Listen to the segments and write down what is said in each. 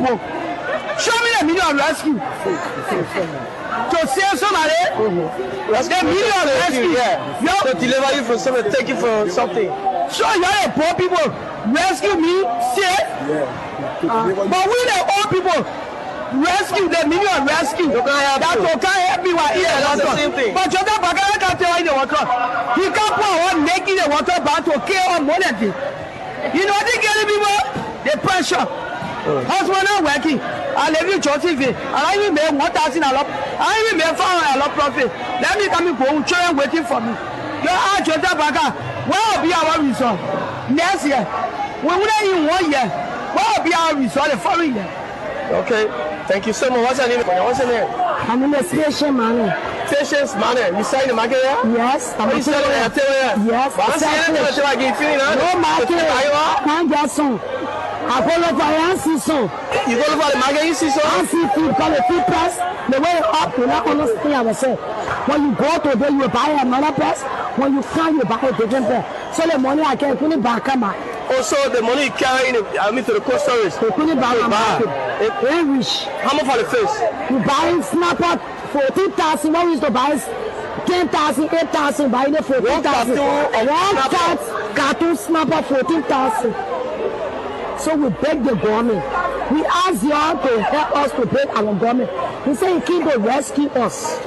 people. Show me the meaning of rescue. To save somebody, the meaning of rescue. To deliver you from something, take you from something. So you are the poor people. Rescue me, save. But we the old people. Rescue, the meaning of rescue. That can't help me while here. That's the same thing. But Jota Bagara can't tell in the water. He can't put one neck in the water but to kill on money. You know they get people, the pressure. Husband not working. I leave you Joseph. I even made 1,000 a lot. I even made 500 a lot profit. Let me come and go. Children waiting for me. You are Jota Bagara. Where will be our result? Next year. We wouldn't in 1 year. Where will be our result the following year? Okay. Thank you so much. What's your name? What's your name? My name is Patience Manning. Patience Manning. You selling the market here? Yes. I'm selling it. Yes. But I'm selling it. I get feeling no market. Can't get some. I go look for Yancy some. You go look for the market, you see some? Yancy food, call it food press. The way up, you not understand I was saying. When you go to there, you buy another press. When you come, you buy a different press. So the money I can put it back on my. Also, the money you carry in, to the cold storage. You put it back on my. Very rich. How much for the fish? You buy snapper 14,000. What we used to buy 10,000, 8,000. Buy it 14,000. One cartoon snapper 14,000. So we beg the government. We ask y'all to help us to beg our government. We say you came to rescue us.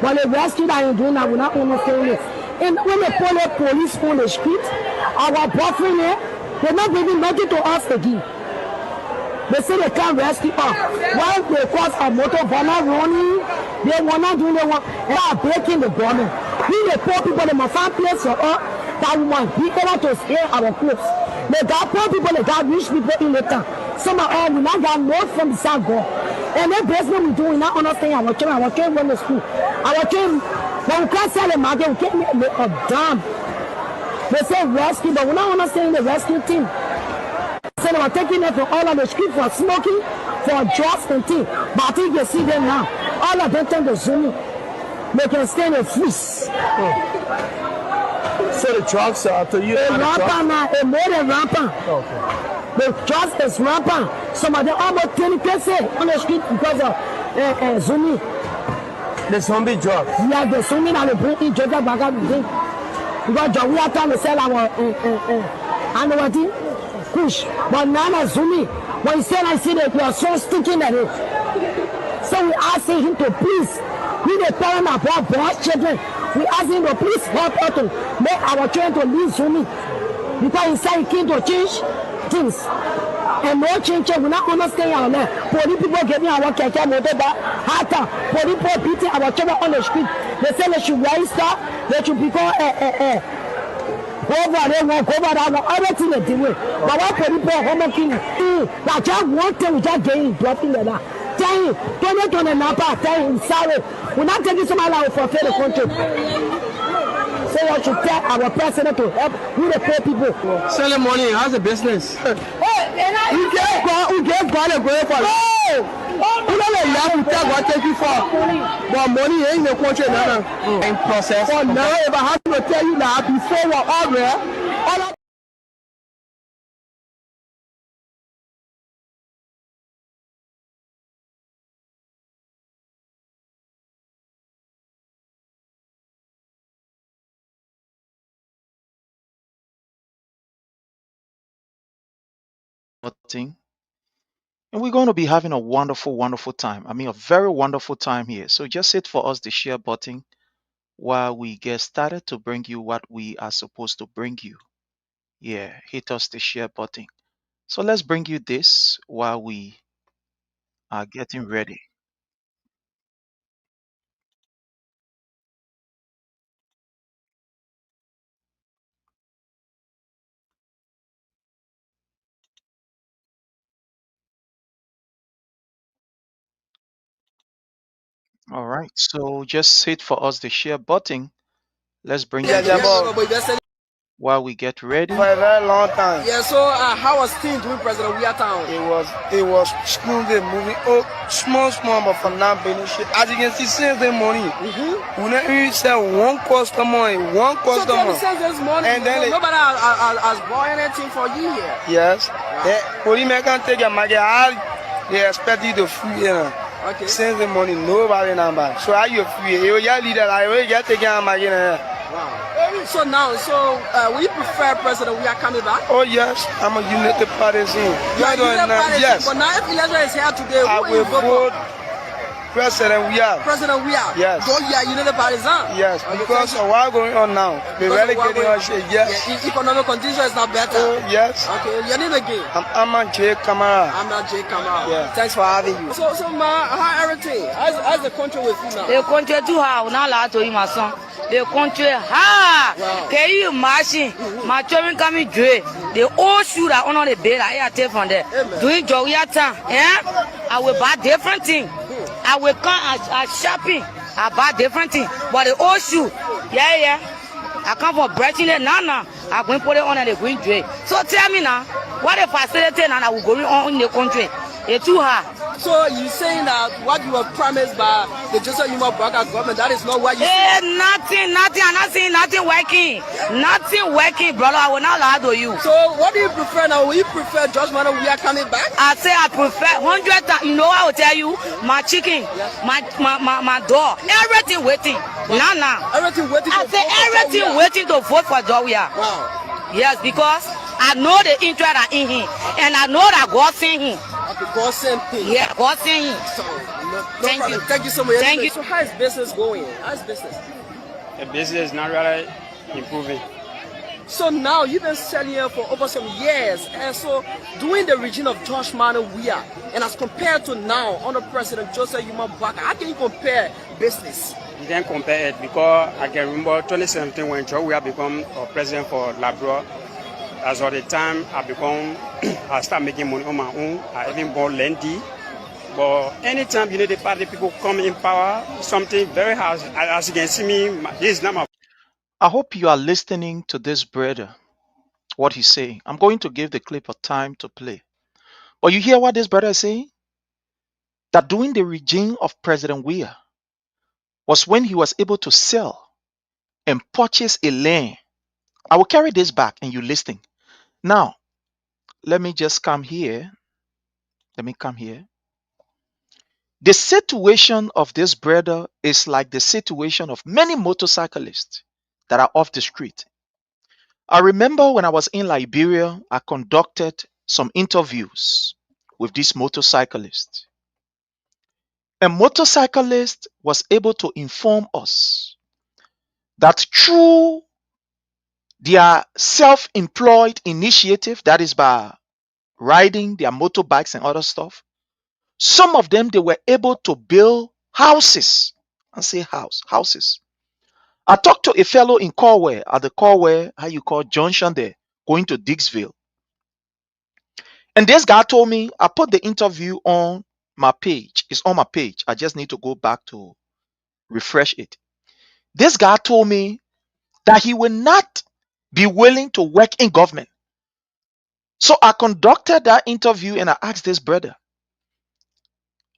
But the rescue that you're doing, we're not understanding it. And when they pull the police on the street, our boyfriend here, they're not bringing nothing to us again. They say they can't rescue us. While they cause a motor burner running, they want not doing the one. They are breaking the government. We the poor people, they must find place for us that we want be able to steal our clothes. They got poor people, they got rich people in the town. Some of us will not get north from the south God. And then basically we do, we not understand our children run to school. Our children, when we can't sell the market, we can't make a damn. They say rescue, but we not understand the rescue team. So they were taking them from all of the street for smoking, for drugs and things. But I think you see them now. All of them turn to Zoom. They can stay in the freeze. So the drugs are to you? Rampant now, a more than rampant. Okay. The drugs is rampant. Some of them almost 20% on the street because of Zoom. The zombie drugs? Yeah, the Zoom that they bring in Georgia Baga we drink. Because we are trying to sell our push. But now Zoom, when you say I see that you are so sticking at it. So we asking him to please, we the parent of our boys children, we ask him to please help us to make our children to leave Zoom. Because he said he came to change things. And no change, we not understand our land. Police people getting our keke motor back, hata. Police people beating our children on the street. They say they should register, they should become go over there, go over that, everything they do. But what people are home killing? That just one thing we just getting dropping like that. Tell him, 20 Napa, tell him, sorry. We're not taking somebody out for fair the country. So we should tell our president to help with the poor people. Selling money, how's the business? We gave God a great for it. We don't let you tell what take you for. But money ain't in the country now. In process. For now, if I have to tell you that before we're all there, all of Thing. And we're going to be having a wonderful, wonderful time. I mean, a very wonderful time here. So just hit for us the share button while we get started to bring you what we are supposed to bring you. Yeah, hit us the share button. So let's bring you this while we are getting ready. All right. So just hit for us the share button. Let's bring you this while we get ready. For a very long time. Yeah, so how was things with President Weah Town? It was smoothly moving up, small, but from now benefit. As you can see, since the morning, we never even sell one customer. So since this morning, and then nobody has bought anything for you here. Yes. Police can take a market. They expect you to free, you know. Okay. Since the morning, nobody number. So are you free? You just leader, like, you just take care of my, you know. Wow. So now, will you prefer President Weah coming back? Oh yes, I'm a United Partisan. You are United Partisan, Yes. but now if election is here today, I who will will you vote vote for? President Weah. President Weah. Yes. So you are United Partisan. Yes, Okay, because thank of what going on now. The Because of what relegating going- us shit, yes. Economic condition is not better. Oh yes. Okay, your name again? I'm a J Kamara. I'm not Jay Kamara. Yeah. Thanks for having you. So ma, how everything? How's the country with you now? The country too hard. Now la to my son. The country hard. Wow. Can you imagine? My children coming dre. The old shoe that on the bed, I take from there. Amen. Doing job time. Yeah. I will buy different thing. I will come at shopping. I buy different thing. But the old shoe, yeah. I come from breaching it now. I'm going to put it on the green dre. So tell me now, what the facility now that will go on in the country? It's too hard. So you saying that what you were promised by the Joseph Yuma Boakai government, that is not what you see? Nothing. I'm not seeing nothing working. Nothing working, brother. I will not lie to you. So what do you prefer now? Will you prefer Judge Mano Weah coming back? I say I prefer 100 times. You know what I will tell you? My chicken, my dog, everything waiting. Nah. Everything waiting I for say vote for everything Weah. waiting to vote for Joya. Wow. Yes, because I know the interest are in him, and I know that God sent him. Okay, God sent him. Yeah, God sent him. So, no Thank problem. you. Thank you so much. Thank you. So how is business going? How's business? The business is not really improving. So now you've been selling here for over some years, and so during the regime of Josh Mano Weah, and as compared to now under President Joseph Yuma Boakai, how can you compare business? You can compare it because I can remember 2017 when Joe Weah become president for Labrador. As of the time I start making money on my own. I even bought Lendy. But anytime the party people come in power, something very hard. As you can see me, this is not my. I hope you are listening to this brother, what he's saying. I'm going to give the clip a time to play. But you hear what this brother is saying? That during the regime of President Weah was when he was able to sell and purchase a land. I will carry this back and you listening. Now, let me just come here. The situation of this brother is like the situation of many motorcyclists that are off the street. I remember when I was in Liberia, I conducted some interviews with this motorcyclist. A motorcyclist was able to inform us that through their self-employed initiative, that is by riding their motorbikes and other stuff, some of them they were able to build houses. I say houses. I talked to a fellow in Corway at the Corway, how you call junction there, going to Dixville. And this guy told me, I put the interview on my page. It's on my page. I just need to go back to refresh it. This guy told me that he will not be willing to work in government. So I conducted that interview and I asked this brother,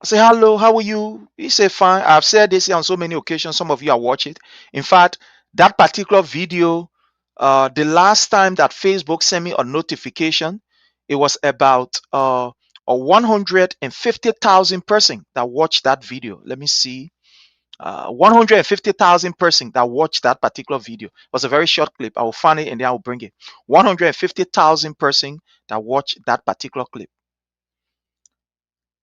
I said, hello, how are you? He said, fine. I've said this on so many occasions. Some of you are watching it. In fact, that particular video, the last time that Facebook sent me a notification, it was about a 150,000 person that watched that video. Let me see. 150,000 person that watched that particular video. It was a very short clip. I will find it and then I will bring it. 150,000 person that watched that particular clip.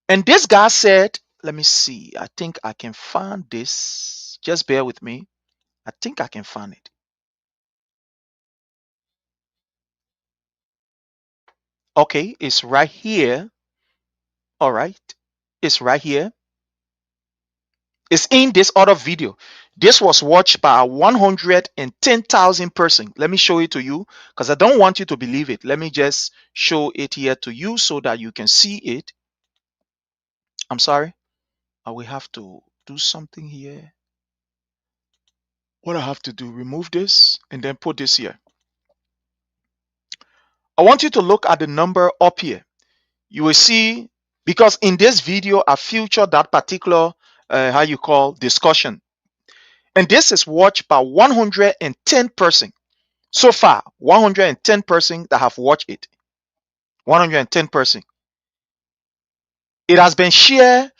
And this guy said, let me see. I think I can find this. Just bear with me. I think I can find it. Okay, it's right here. All right. It's right here. It's in this other video. This was watched by 110,000 person. Let me show it to you because I don't want you to believe it. Let me just show it here to you so that you can see it. I'm sorry. I will have to do something here. What I have to do, remove this and then put this here. I want you to look at the number up here. You will see, because in this video, I featured that particular, how you call, discussion. And this is watched by 110 person. So far, 110 person that have watched it. 110 person. It has been shared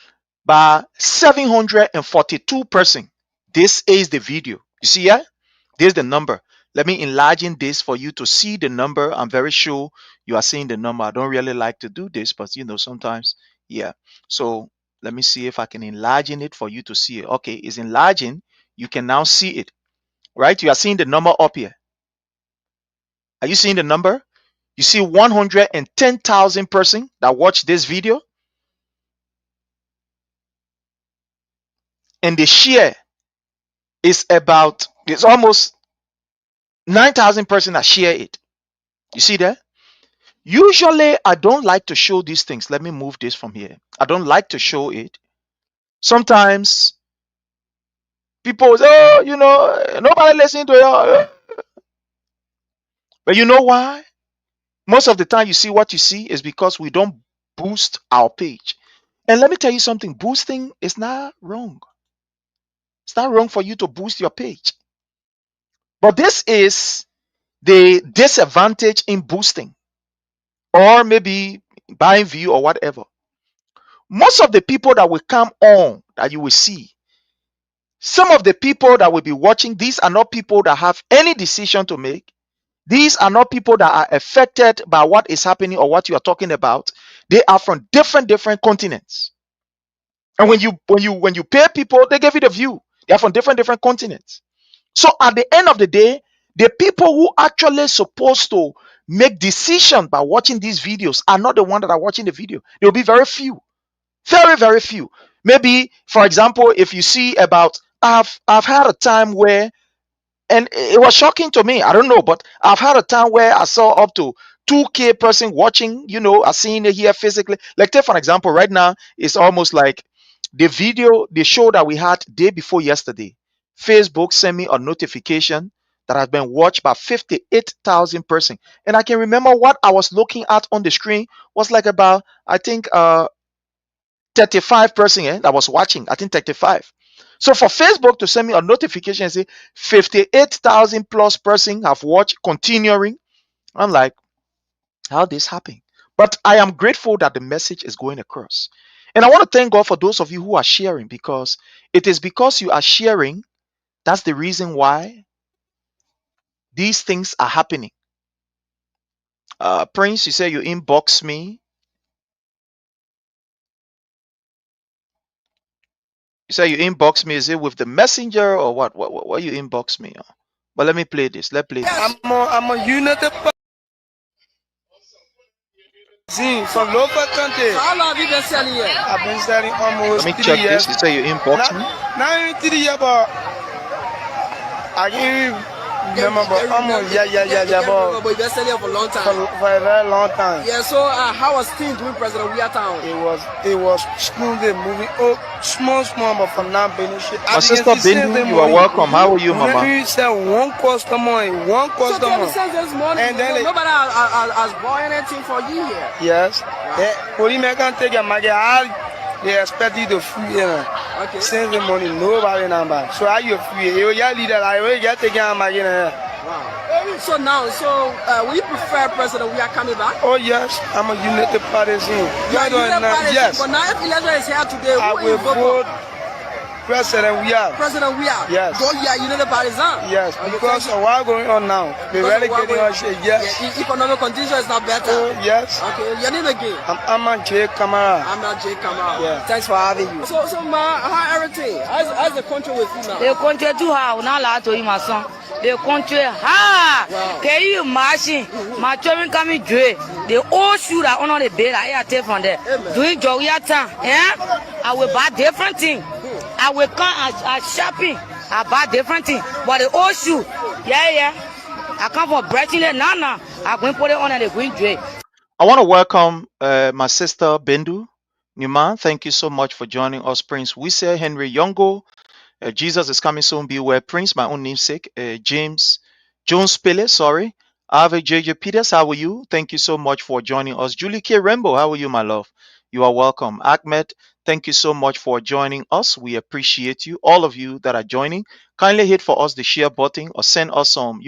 by 742 person. This is the video. You see here? This is the number. Let me enlarge in this for you to see the number. I'm very sure you are seeing the number. I don't really like to do this, but sometimes, yeah. So let me see if I can enlarge in it for you to see it. Okay, it's enlarging. You can now see it, right? You are seeing the number up here. Are you seeing the number? You see 110,000 person that watched this video, and the share is it's almost 9,000 person that share it. You see that? Usually, I don't like to show these things. Let me move this from here. I don't like to show it. Sometimes people say, oh, nobody listening to you. But you know why? Most of the time, you see what you see is because we don't boost our page. And let me tell you something, boosting is not wrong. It's not wrong for you to boost your page. But this is the disadvantage in boosting or maybe buying view or whatever. Most of the people that will come on that you will see, some of the people that will be watching, these are not people that have any decision to make. These are not people that are affected by what is happening or what you are talking about. They are from different continents. And when you pay people, they give you the view. They are from different continents. So at the end of the day, the people who actually supposed to make decision by watching these videos are not the one that are watching the video. There will be very few. Very few. Maybe, for example, if you see about I've had a time where, and it was shocking to me. I don't know, but I've had a time where I saw up to 2K person watching. I seen it here physically. Like, take for an example, right now it's almost like the show that we had day before yesterday. Facebook sent me a notification that has been watched by 58,000 person, and I can remember what I was looking at on the screen was like about, I think, 35 person that was watching. I think 35. So for Facebook to send me a notification and say 58,000 plus person have watched continuing, I'm like, how this happened? But I am grateful that the message is going across. And I want to thank God for those of you who are sharing, because it is because you are sharing, that's the reason why these things are happening. Prince, you say you inbox me. You say you inbox me. Is it with the messenger or what you inbox me on? But let me play this. Let's play this. I'm a United from local country. So how long have you been selling here? I've been selling almost Let me 3 check years. this. You say you inbox me. Not even 3 years, but I can't remember, but almost, But but you've been selling here for a long time. for a very long time. Yeah, so how was things doing President Weah Town? It was smoothly moving. Oh, small, but from now, My sister Bindu, you are welcome. How are you, Mama? You said one customer. So 20 cents this morning, And then nobody has bought anything for you here. Yes. When you can take a market, they expect you to free. Okay. Since the money, nobody number. So are you free? You leader, I will get taken a market. Wow. So now, will you prefer President Weah coming back? Oh yes, I'm a United Partisan. Yes. But now if election is here today, I who will will vote vote President Weah. President Weah? Yes. Though you are United Partisan? Yes, Okay, because of what's going on now. They're really getting on shit, yes. Yeah, economic condition is not better. Oh, yes. Okay, your name again? I'm a J. Kamara. I'm not Jay Kamara. Yeah. Thanks for having you. So ma, how everything? How's the country with you now? The country too hard, not allowed to eat my son. The country hard. Wow. Can you imagine? My children coming dre. The old shoe that on the bed, I take from there. Amen. Doing Joya time. I will buy different things. I will come at shopping. I buy different things. But the old shoe, yeah. I come from Brechin, now. I'm going to put it on the green dre. I want to welcome my sister Bindu Newman. Thank you so much for joining us, Prince Wise, Henry Yongo. Jesus is coming soon. Beware, Prince, my own namesake. James Jones Pele, sorry. Ave JJ Peters, how are you? Thank you so much for joining us. Julie K. Rainbow, how are you, my love? You are welcome. Ahmed, thank you so much for joining us. We appreciate you. All of you that are joining, kindly hit for us the share button or send us some,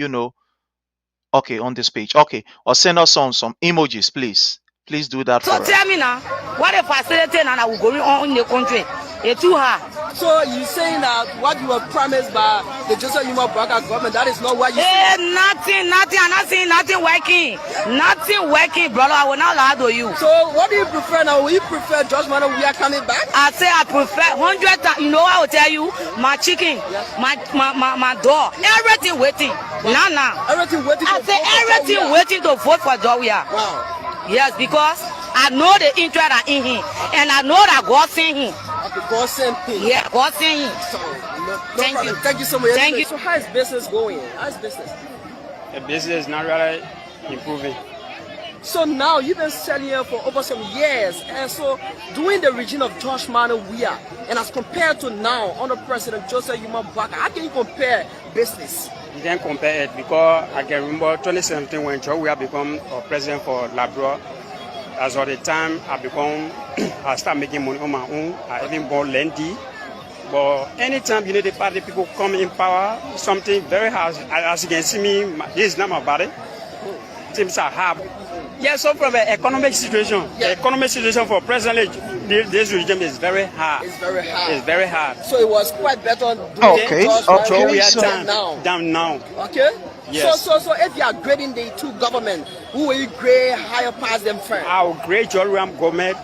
okay, on this page. Okay, or send us some emojis, please. Please do that So for tell us. me now, what if facility now will go on in the country? It's too hard. So you saying that what you were promised by the Joseph Yuma Boakai government, that is not what you Hey, see? nothing. I'm not saying nothing working. Nothing working, brother. I will not lie to you. So what do you prefer now? Will you prefer George Mano we are coming back? I say I prefer 100 times. You know what I will tell you? My chicken, my dog, everything waiting. Now. Everything waiting I to say vote for everything Weah. waiting to vote for Weah. Wow. Yes, because I know the interest are in him, and I know that God sent him. Okay, God sent him. Yeah, God sent him. So, no Thank problem. you. Thank you so much. Thank you. So how is business going? How is business? The business is not really improving. So now you've been selling here for over some years, and so during the regime of George Mano Weah, and as compared to now under President Joseph Yuma Boakai, how can you compare business? You can't compare it because I can remember 2017 when George Weah become president for Labrador. As of the time I start making money on my own. I even bought Lendy. But anytime the party people come in power, something very hard. As you can see me, this is not my body. Things are hard. Yeah, so from the economic situation, the economic situation for presently, this regime is very hard. It's very hard. It's very hard. So it was quite better during Okay, George okay, Mano We are so- down now. Okay? Yes. So if you are grading the two government, who will you grade higher past them first? Our great George Weah government,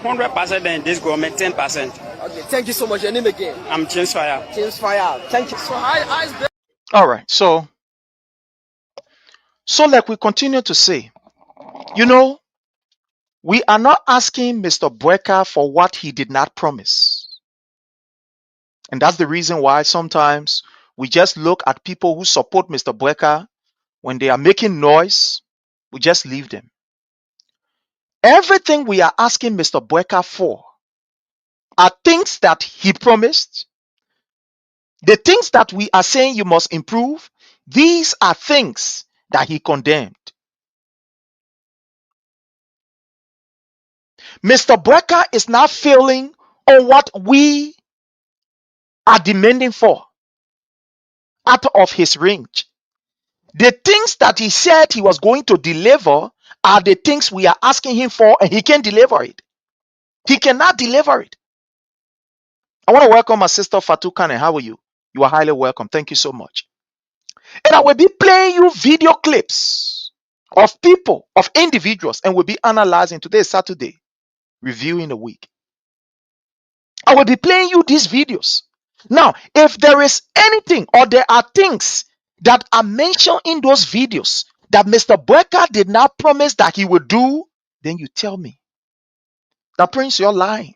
100% and this government 10%. Okay, thank you so much. Your name again? I'm James Fire. James Fire. Thank you. So how is business? All right. So like we continue to say, we are not asking Mr. Boakai for what he did not promise. And that's the reason why sometimes we just look at people who support Mr. Boakai. When they are making noise, we just leave them. Everything we are asking Mr. Boakai for are things that he promised. The things that we are saying you must improve, these are things that he condemned. Mr. Boakai is now failing on what we are demanding for out of his range. The things that he said he was going to deliver are the things we are asking him for, and he can't deliver it. He cannot deliver it. I want to welcome my sister Fatu Kane. How are you? You are highly welcome. Thank you so much. And I will be playing you video clips of people, of individuals, and we'll be analyzing. Today is Saturday, reviewing the week. I will be playing you these videos. Now, if there is anything or there are things that are mentioned in those videos that Mr. Boakai did not promise that he would do, then you tell me. That Prince, you're lying.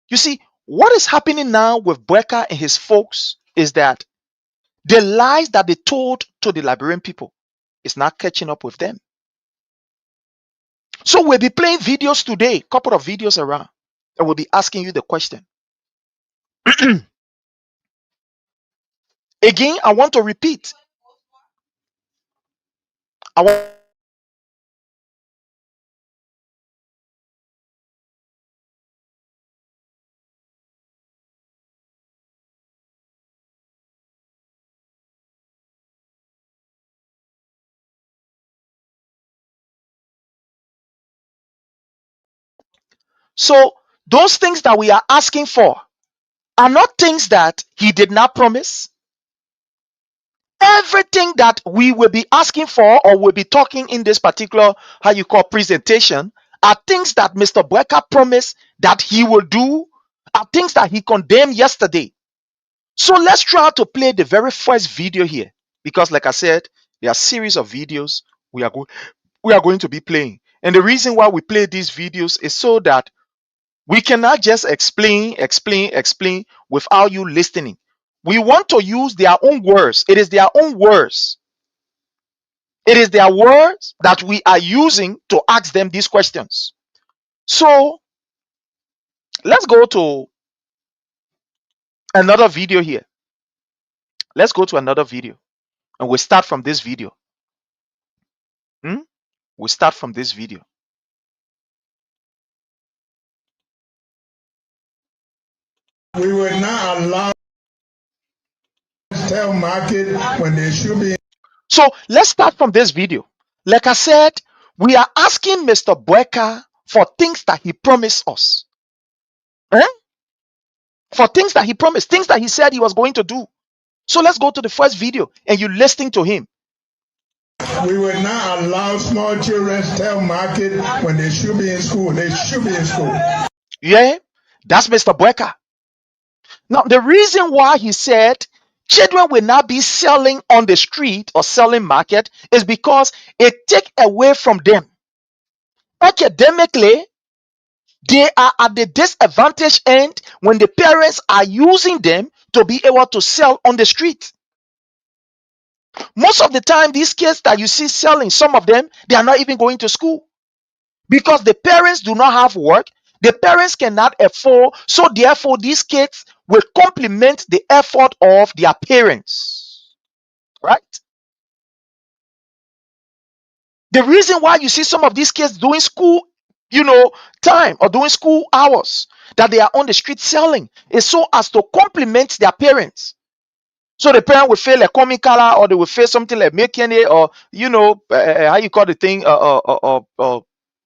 You see, what is happening now with Boakai and his folks is that the lies that they told to the Liberian people is not catching up with them. So we'll be playing videos today, couple of videos around, and we'll be asking you the question. Again, I want to repeat. I want So those things that we are asking for are not things that he did not promise. Everything that we will be asking for or will be talking in this particular, how you call, presentation, are things that Mr. Boakai promised that he will do, are things that he condemned yesterday. So let's try to play the very first video here, because like I said, there are a series of videos we are going to be playing. And the reason why we play these videos is so that we cannot just explain without you listening. We want to use their own words. It is their own words. It is their words that we are using to ask them these questions. So let's go to another video here. Let's go to another video. And we start from this video. We start from this video. We would not allow telemarket when they should be. So let's start from this video. Like I said, We are asking Mr. Boakai for things that he promised us. Eh? For things that he promised, things that he said he was going to do. So let's go to the first video and you listening to him. We will not allow small children to tell market when they should be in school. They should be in school. Yeah, that's Mr. Boakai. Now, the reason why he said children will not be selling on the street or selling market is because it take away from them. Academically, they are at the disadvantage end when the parents are using them to be able to sell on the street. Most of the time, these kids that you see selling, some of them, they are not even going to school because the parents do not have work. The parents cannot afford, so therefore, these kids will complement the effort of their parents, right? The reason why you see some of these kids doing school, time or doing school hours that they are on the street selling is so as to complement their parents. So the parent will feel a comic color, or they will feel something like making it, or how you call the thing,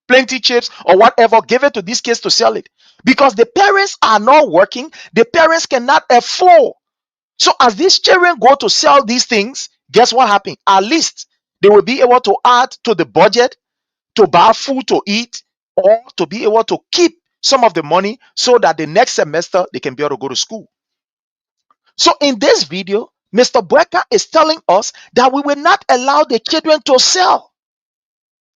plenty chips or whatever. Give it to these kids to sell it because the parents are not working. The parents cannot afford. So as these children go to sell these things, guess what happened? At least they will be able to add to the budget to buy food to eat, or to be able to keep some of the money so that the next semester they can be able to go to school. So in this video, Mr. Boakai is telling us that we will not allow the children to sell.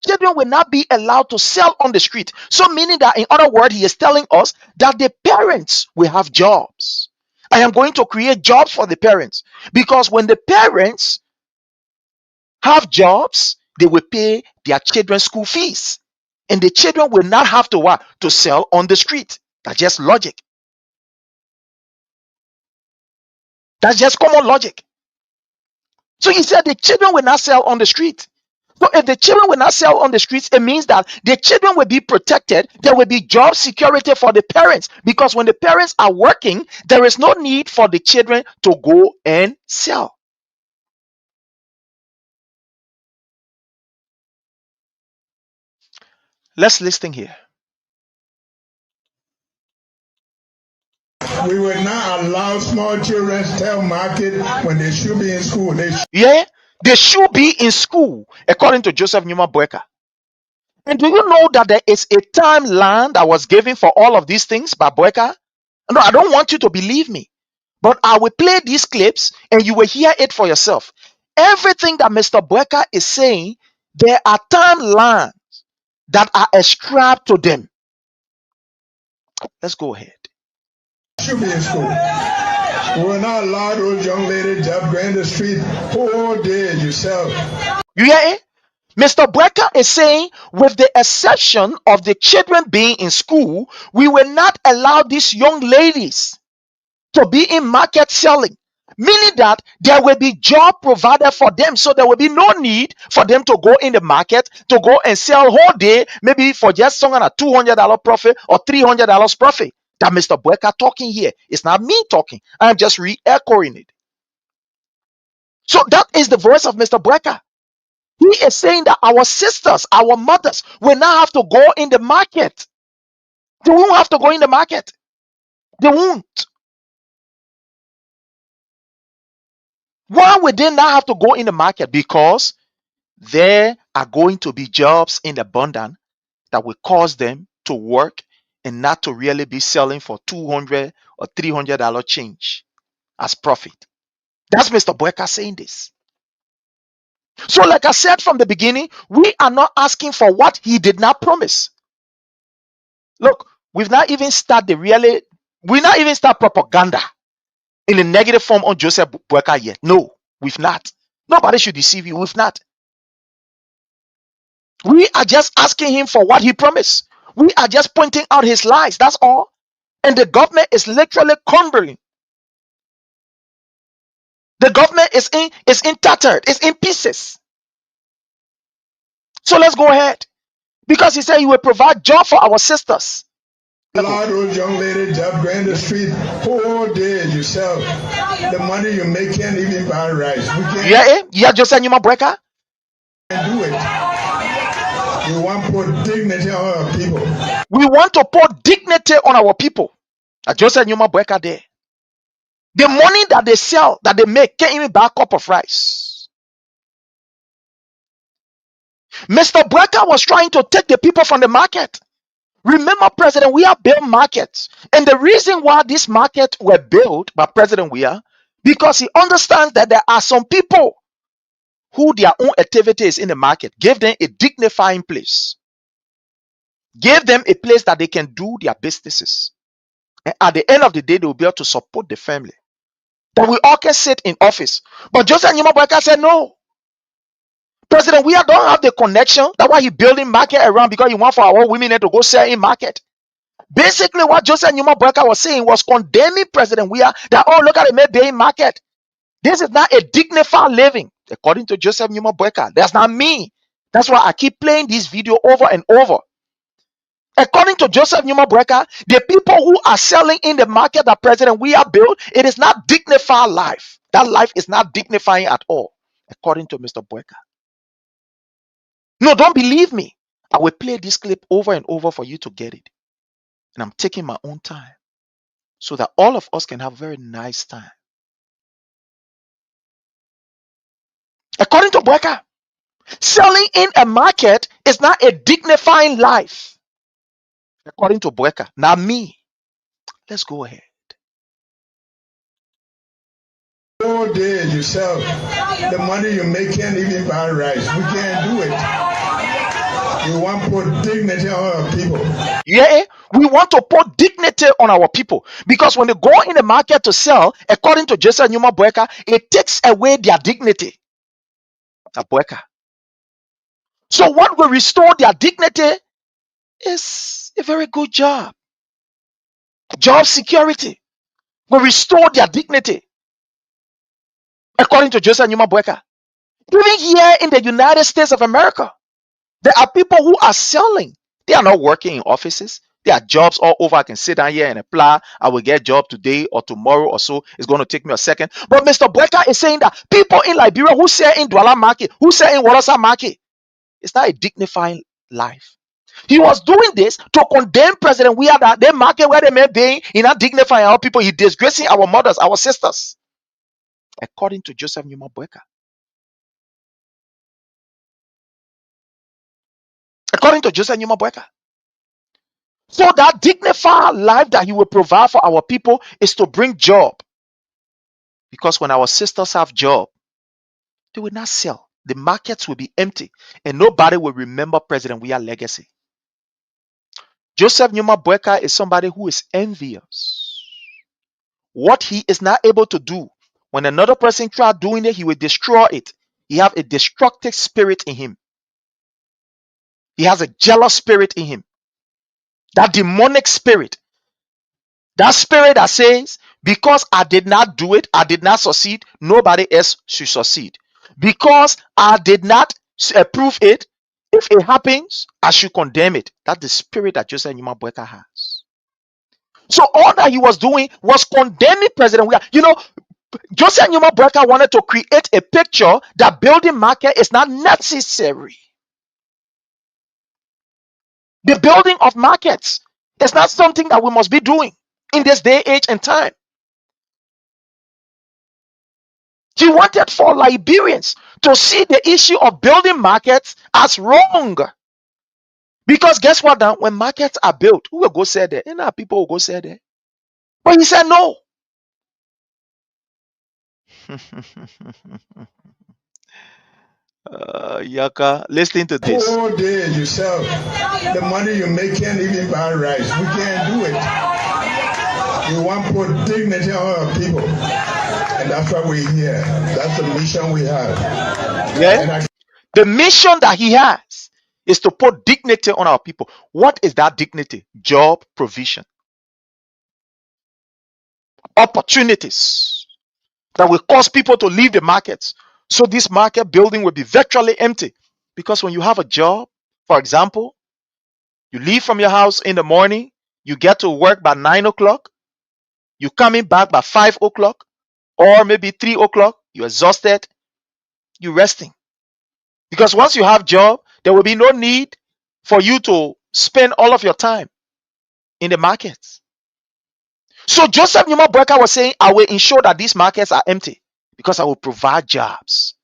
Children will not be allowed to sell on the street. So meaning that, in other words, he is telling us that the parents will have jobs. I am going to create jobs for the parents, because when the parents have jobs, they will pay their children's school fees, and the children will not have to what? To sell on the street. That's just logic. That's just common logic. So he said the children will not sell on the street. So if the children will not sell on the streets, it means that the children will be protected. There will be job security for the parents, because when the parents are working, there is no need for the children to go and sell. Let's listen here. We will not allow small children to tell market when they should be in school. They should be in school, according to Joseph Newman Boakai. And do you know that there is a timeline that was given for all of these things by Boakai? No, I don't want you to believe me, but I will play these clips and you will hear it for yourself. Everything that Mr. Boakai is saying, there are timelines that are ascribed to them. Let's go ahead. Should be in school. We will not allow those young ladies just go in the street whole day yourself. You hear it? Mr. Boakai is saying, with the exception of the children being in school, we will not allow these young ladies to be in market selling, meaning that there will be job provided for them. So there will be no need for them to go in the market to go and sell whole day, maybe for just something like $200 profit or $300 profit. That Mr. Boakai talking here. It's not me talking. I'm just re-echoing it. So that is the voice of Mr. Boakai. He is saying that our sisters, our mothers will not have to go in the market. They won't have to go in the market. They won't. Why would they not have to go in the market? Because there are going to be jobs in abundance that will cause them to work and not to really be selling for $200 or $300 change as profit. That's Mr. Boakai saying this. So like I said from the beginning, we are not asking for what he did not promise. Look, we've not even started propaganda in a negative form on Joseph Boakai yet. No, we've not. Nobody should deceive you. We've not. We are just asking him for what he promised. We are just pointing out his lies. That's all. And the government is literally crumbling. The government is in tattered. It's in pieces. So let's go ahead. Because he said he will provide job for our sisters. Allow those young ladies just go in the street whole day yourself. The money you make can't even buy rice. We can't Yeah, Joseph Newman Boakai. do it. We want to put dignity on our people. We want to put dignity on our people. Joseph Numa Boakai there. The money that they sell, that they make, can't even buy a cup of rice. Mr. Boakai was trying to take the people from the market. Remember, President Weah built markets. And the reason why these markets were built by President Weah, because he understands that there are some people who their own activities in the market gave them a dignifying place. Gave them a place that they can do their businesses. And at the end of the day, they will be able to support the family. That we all can sit in office. But Joseph Numa Boakai said no. President Weah don't have the connection. That's why he building market around, because he want for our women to go sell in market. Basically, what Joseph Numa Boakai was saying was condemning President Weah that, oh, look at the Maybe market. This is not a dignified living, according to Joseph Numa Boakai. That's not me. That's why I keep playing this video over and over. According to Joseph Numa Boakai, the people who are selling in the market that President Weah built, it is not dignified life. That life is not dignifying at all, according to Mr. Boakai. No, don't believe me. I will play this clip over and over for you to get it. And I'm taking my own time so that all of us can have a very nice time. According to Boakai, selling in a market is not a dignifying life. According to Boakai. Now me, let's go ahead. All day you sell. The money you make can't even buy rice. We can't do it. We want to put dignity on our people. Yeah, we want to put dignity on our people, because when they go in the market to sell, according to Joseph Numa Boakai, it takes away their dignity. Boakai. So what will restore their dignity is a very good job. Job security will restore their dignity, according to Joseph Numa Boakai. Even here in the United States of America, there are people who are selling. They are not working in offices. There are jobs all over. I can sit down here and apply. I will get a job today or tomorrow or so. It's going to take me a second. But Mr. Boakai is saying that people in Liberia who sell in Douala market, who sell in Watersa market, it's not a dignified life. He was doing this to condemn President Weah that the market where they may be in not dignifying our people. He disgracing our mothers, our sisters, according to Joseph Numa Boakai. According to Joseph Numa Boakai. So that dignified life that he will provide for our people is to bring job. Because when our sisters have job, they will not sell. The markets will be empty and nobody will remember President Weah's legacy. Joseph Numa Boakai is somebody who is envious. What he is not able to do, when another person try doing it, he will destroy it. He have a destructive spirit in him. He has a jealous spirit in him. That demonic spirit. That spirit that says, because I did not do it, I did not succeed, nobody else should succeed. Because I did not approve it, if it happens, I should condemn it. That's the spirit that Joseph Numa Boakai has. So all that he was doing was condemning President Weah. You know, Joseph Numa Boakai wanted to create a picture that building market is not necessary. The building of markets is not something that we must be doing in this day, age, and time. He wanted for Liberians to see the issue of building markets as wrong. Because guess what now? When markets are built, who will go sell there? You know, people will go sell there. But he said no. Yaka, listen to this. All day you sell. The money you make can't even buy rice. We can't do it. We want to put dignity on our people. And that's why we're here. That's the mission we have. Yeah. The mission that he has is to put dignity on our people. What is that dignity? Job provision. Opportunities that will cause people to leave the markets. So this market building will be virtually empty. Because when you have a job, for example, you leave from your house in the morning, you get to work by 9 o'clock, you coming back by 5 o'clock, or maybe 3 o'clock, you're exhausted, you're resting. Because once you have job, there will be no need for you to spend all of your time in the markets. So Joseph Numa Boakai was saying, I will ensure that these markets are empty because I will provide jobs,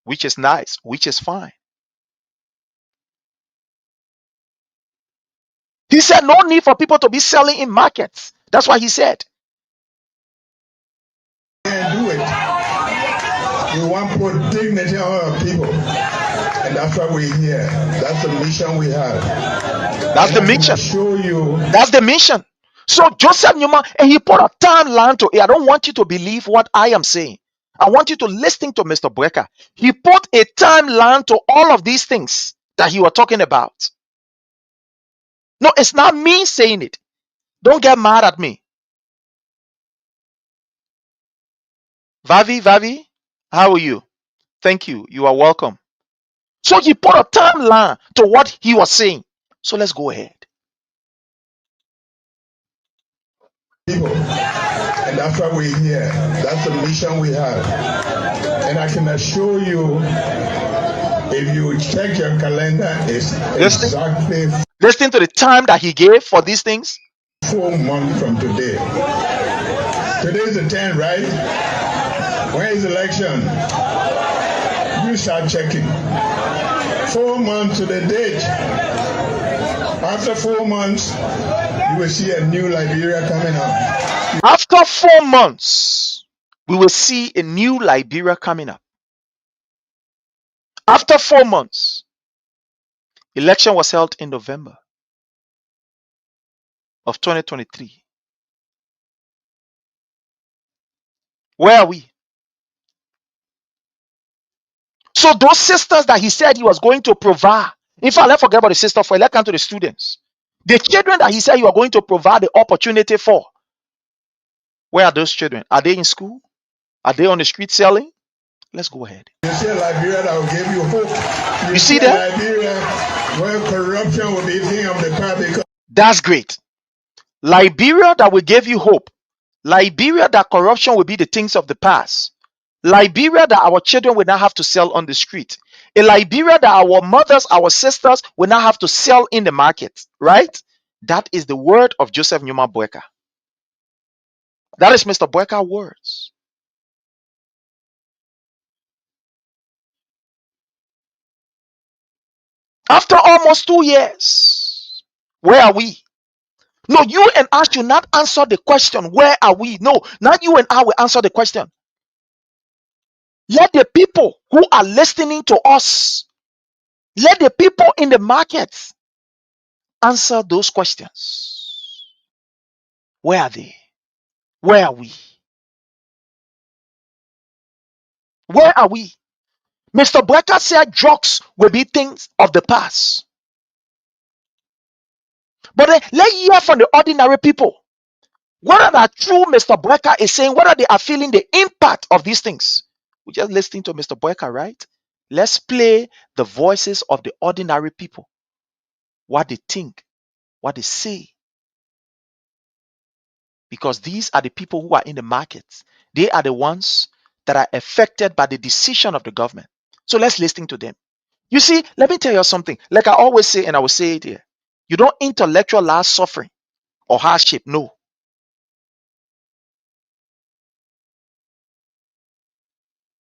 which is nice, which is fine. He said no need for people to be selling in markets. That's what he said. Can't do it. We want to put dignity on our people. And that's why we're here. That's the mission we have. That's the mission. Show you. That's the mission. So Joseph Numa, and he put a timeline to it. I don't want you to believe what I am saying. I want you to listen to Mr. Boakai. He put a timeline to all of these things that he was talking about. No, it's not me saying it. Don't get mad at me. Vavi, how are you? Thank you. You are welcome. So he put a timeline to what he was saying. So let's go ahead. People. And that's why we're here. That's the mission we have. And I can assure you, if you check your calendar, it's exactly listen to the time that he gave for these things. 4 months from today. Today's the 10th, right? When is election? You start checking. 4 months to the date. After 4 months, you will see a new Liberia coming up. After 4 months, we will see a new Liberia coming up. After 4 months, election was held in November of 2023. Where are we? So those sisters that he said he was going to provide, in fact, let's forget about the sister for, let's come to the students. The children that he said you are going to provide the opportunity for, where are those children? Are they in school? Are they on the street selling? Let's go ahead. You see a Liberia that will give you hope. You see that? Liberia where corruption will be a thing of the past. That's great. Liberia that will give you hope. Liberia that corruption will be the things of the past. Liberia that our children will not have to sell on the street. A Liberia that our mothers, our sisters will not have to sell in the market. Right? That is the word of Joseph Numa Boakai. That is Mr. Boakai's words. After almost 2 years, where are we? No, you and I should not answer the question, where are we? No, not you and I will answer the question. Let the people who are listening to us, let the people in the markets answer those questions. Where are they? Where are we? Where are we? Mr. Boakai said drugs will be things of the past. But let's hear from the ordinary people. Whether that true Mr. Boakai is saying, whether they are feeling the impact of these things. We're just listening to Mr. Boakai, right? Let's play the voices of the ordinary people. What they think, what they say. Because these are the people who are in the markets. They are the ones that are affected by the decision of the government. So let's listen to them. You see, let me tell you something. Like I always say, and I will say it here. You don't intellectualize suffering or hardship. No.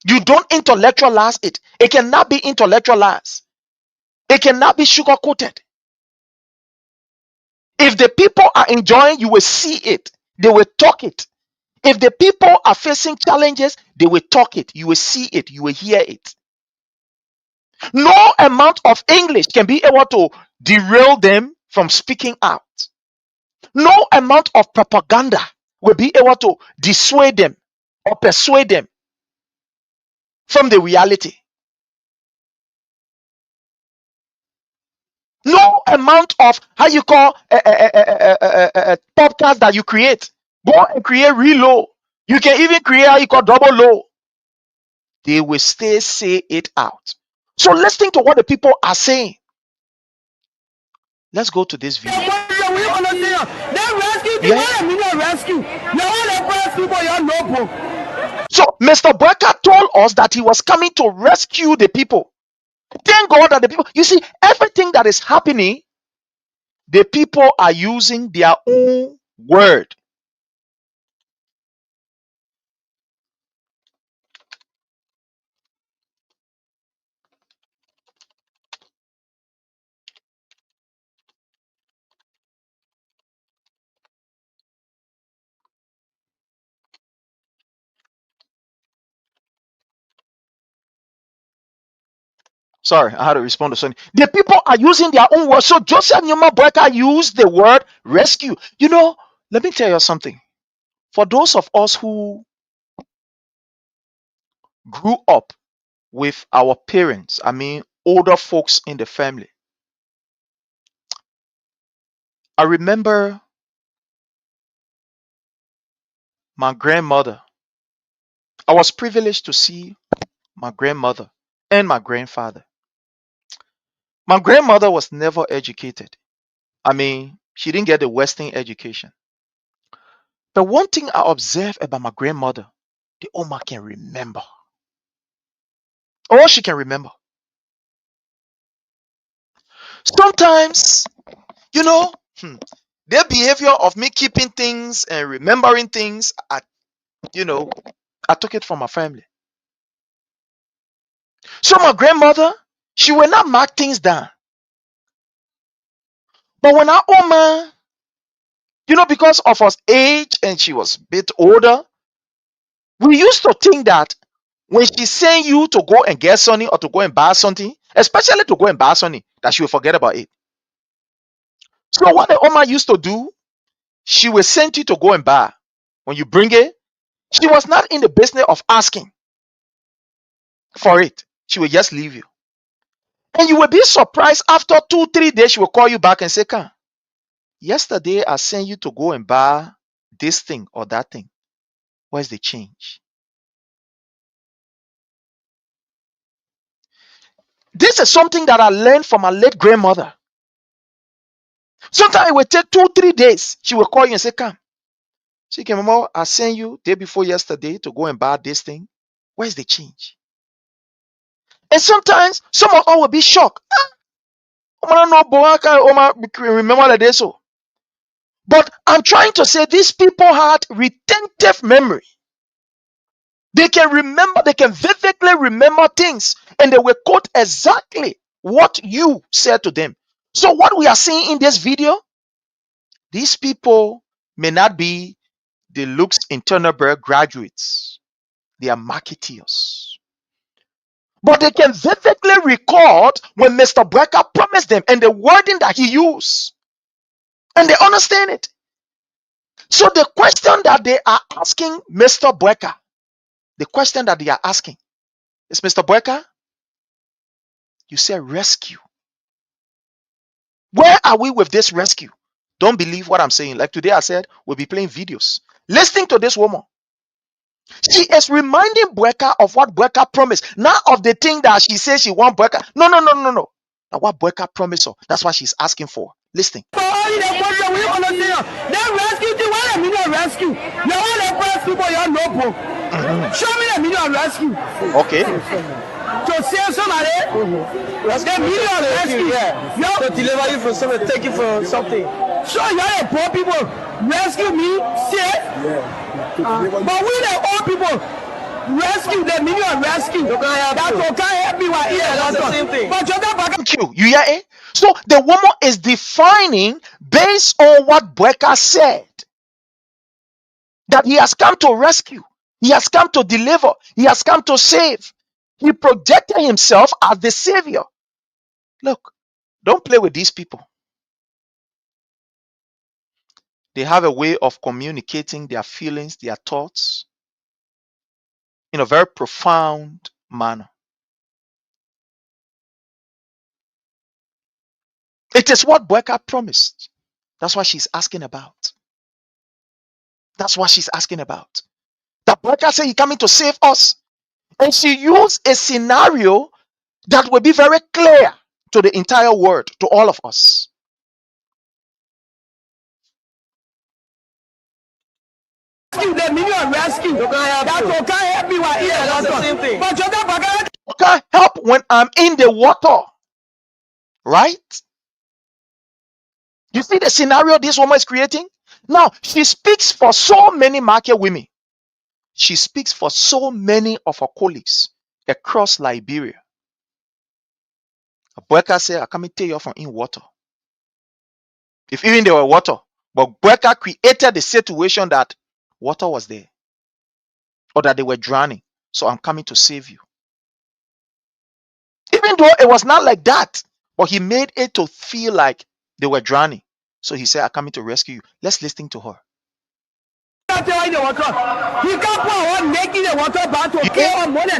You don't intellectualize it. It cannot be intellectualized. It cannot be sugar-coated. If the people are enjoying, you will see it. They will talk it. If the people are facing challenges, they will talk it. You will see it. You will hear it. No amount of English can be able to derail them from speaking out. No amount of propaganda will be able to dissuade them or persuade them from the reality. No amount of how you call a podcast that you create. Go and create real low. You can even create how you call double low. They will still say it out. So listening to what the people are saying. Let's go to this video. So Mr. Boakai told us that he was coming to rescue the people. Thank God that the people, you see, everything that is happening, the people are using their own word. Sorry, I had to respond to something. The people are using their own words. So Joseph Numa Boakai used the word rescue. You know, let me tell you something. For those of us who grew up with our parents, I mean, older folks in the family, I remember my grandmother. I was privileged to see my grandmother and my grandfather. My grandmother was never educated. I mean, she didn't get the Western education. But one thing I observed about my grandmother, the Oma can remember. All she can remember. Sometimes, you know, their behavior of me keeping things and remembering things, you know, I took it from my family. So my grandmother, she will not mark things down. But when our Oma, you know, because of her age and she was a bit older, we used to think that when she sent you to go and get something or to go and buy something, especially to go and buy something, that she will forget about it. So what the Oma used to do, she will send you to go and buy. When you bring it, she was not in the business of asking for it. She will just leave you. And you will be surprised after 2-3 days, she will call you back and say, Kan, yesterday I sent you to go and buy this thing or that thing. Where's the change? This is something that I learned from my late grandmother. Sometimes it will take 2-3 days. She will call you and say, Come. She came, Mama, I sent you day before yesterday to go and buy this thing. Where's the change? And sometimes some of us will be shocked. Oma no Boakai, Oma remember the day so. But I'm trying to say these people had retentive memory. They can remember, they can vividly remember things, and they will quote exactly what you said to them. So what we are seeing in this video, these people may not be the Luke's Internaberg graduates. They are marketeers. But they can vividly record when Mr. Brecker promised them and the wording that he used. And they understand it. So the question that they are asking Mr. Brecker, the question that they are asking is, Mr. Brecker, you said rescue. Where are we with this rescue? Don't believe what I'm saying. Like today I said, we'll be playing videos. Listening to this woman. She is reminding Brecker of what Brecker promised. Not of the thing that she says she wants Brecker. No. Now what Brecker promised her. That's what she's asking for. Listening. For only the question we understand. That rescue thing, what I mean of rescue? You want to press people, you know, bro. Show me the meaning of rescue. Okay. To save somebody, the meaning of rescue. To deliver you from something, take you from something. So you are the poor people, rescue me, save. But we the old people, rescue, the meaning of rescue. That you can't help me while That's the same thing. But you got back. Thank you. You hear it? So the woman is defining based on what Brecker said. That he has come to rescue. He has come to deliver. He has come to save. He projected himself as the savior. Look, don't play with these people. They have a way of communicating their feelings, their thoughts in a very profound manner. It is what Brecker promised. That's what she's asking about. That's what she's asking about. That Brecker said he's coming to save us. And she used a scenario that will be very clear to the entire world, to all of us. The meaning of rescue. That you can't help me while That's the same thing. But you got back. Okay, help when I'm in the water, right? You see the scenario this woman is creating? Now, she speaks for so many market women. She speaks for so many of her colleagues across Liberia. Boakai said, I come and take you from in water. If even there were water, but Boakai created the situation that water was there or that they were drowning. So I'm coming to save you. Even though it was not like that, but he made it to feel like they were drowning. So he said, I'm coming to rescue you. Let's listen to her. He can't put our neck in the water back to kill our money.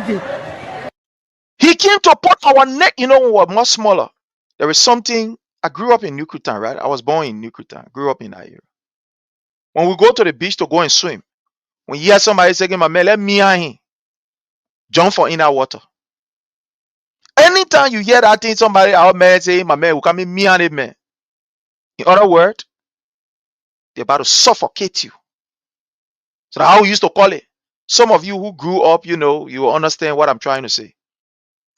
He came to put our neck, you know, we were much smaller. There is something, I grew up in Nukutan, right? I was born in Nukutan, grew up in that area. When we go to the beach to go and swim, when you hear somebody saying, my man, let me and him jump for in that water. Anytime you hear that thing, somebody, our man say, my man, will come in me and him, man. In other words, they're about to suffocate you. So that's how we used to call it. Some of you who grew up, you know, you will understand what I'm trying to say.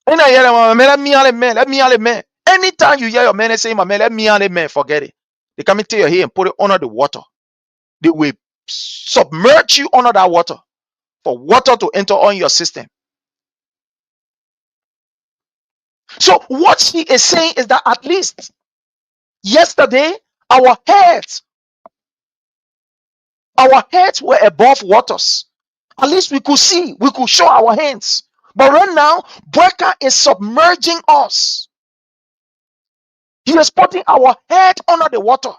And I hear them, my man, let me and him, man, let me and him, man. Anytime you hear your man say, my man, let me and him, man, forget it. They come into your hair and put it under the water. They will submerge you under that water for water to enter on your system. So what she is saying is that at least yesterday, our heads were above waters. At least we could see, we could show our hands. But right now, Boakai is submerging us. He is putting our head under the water.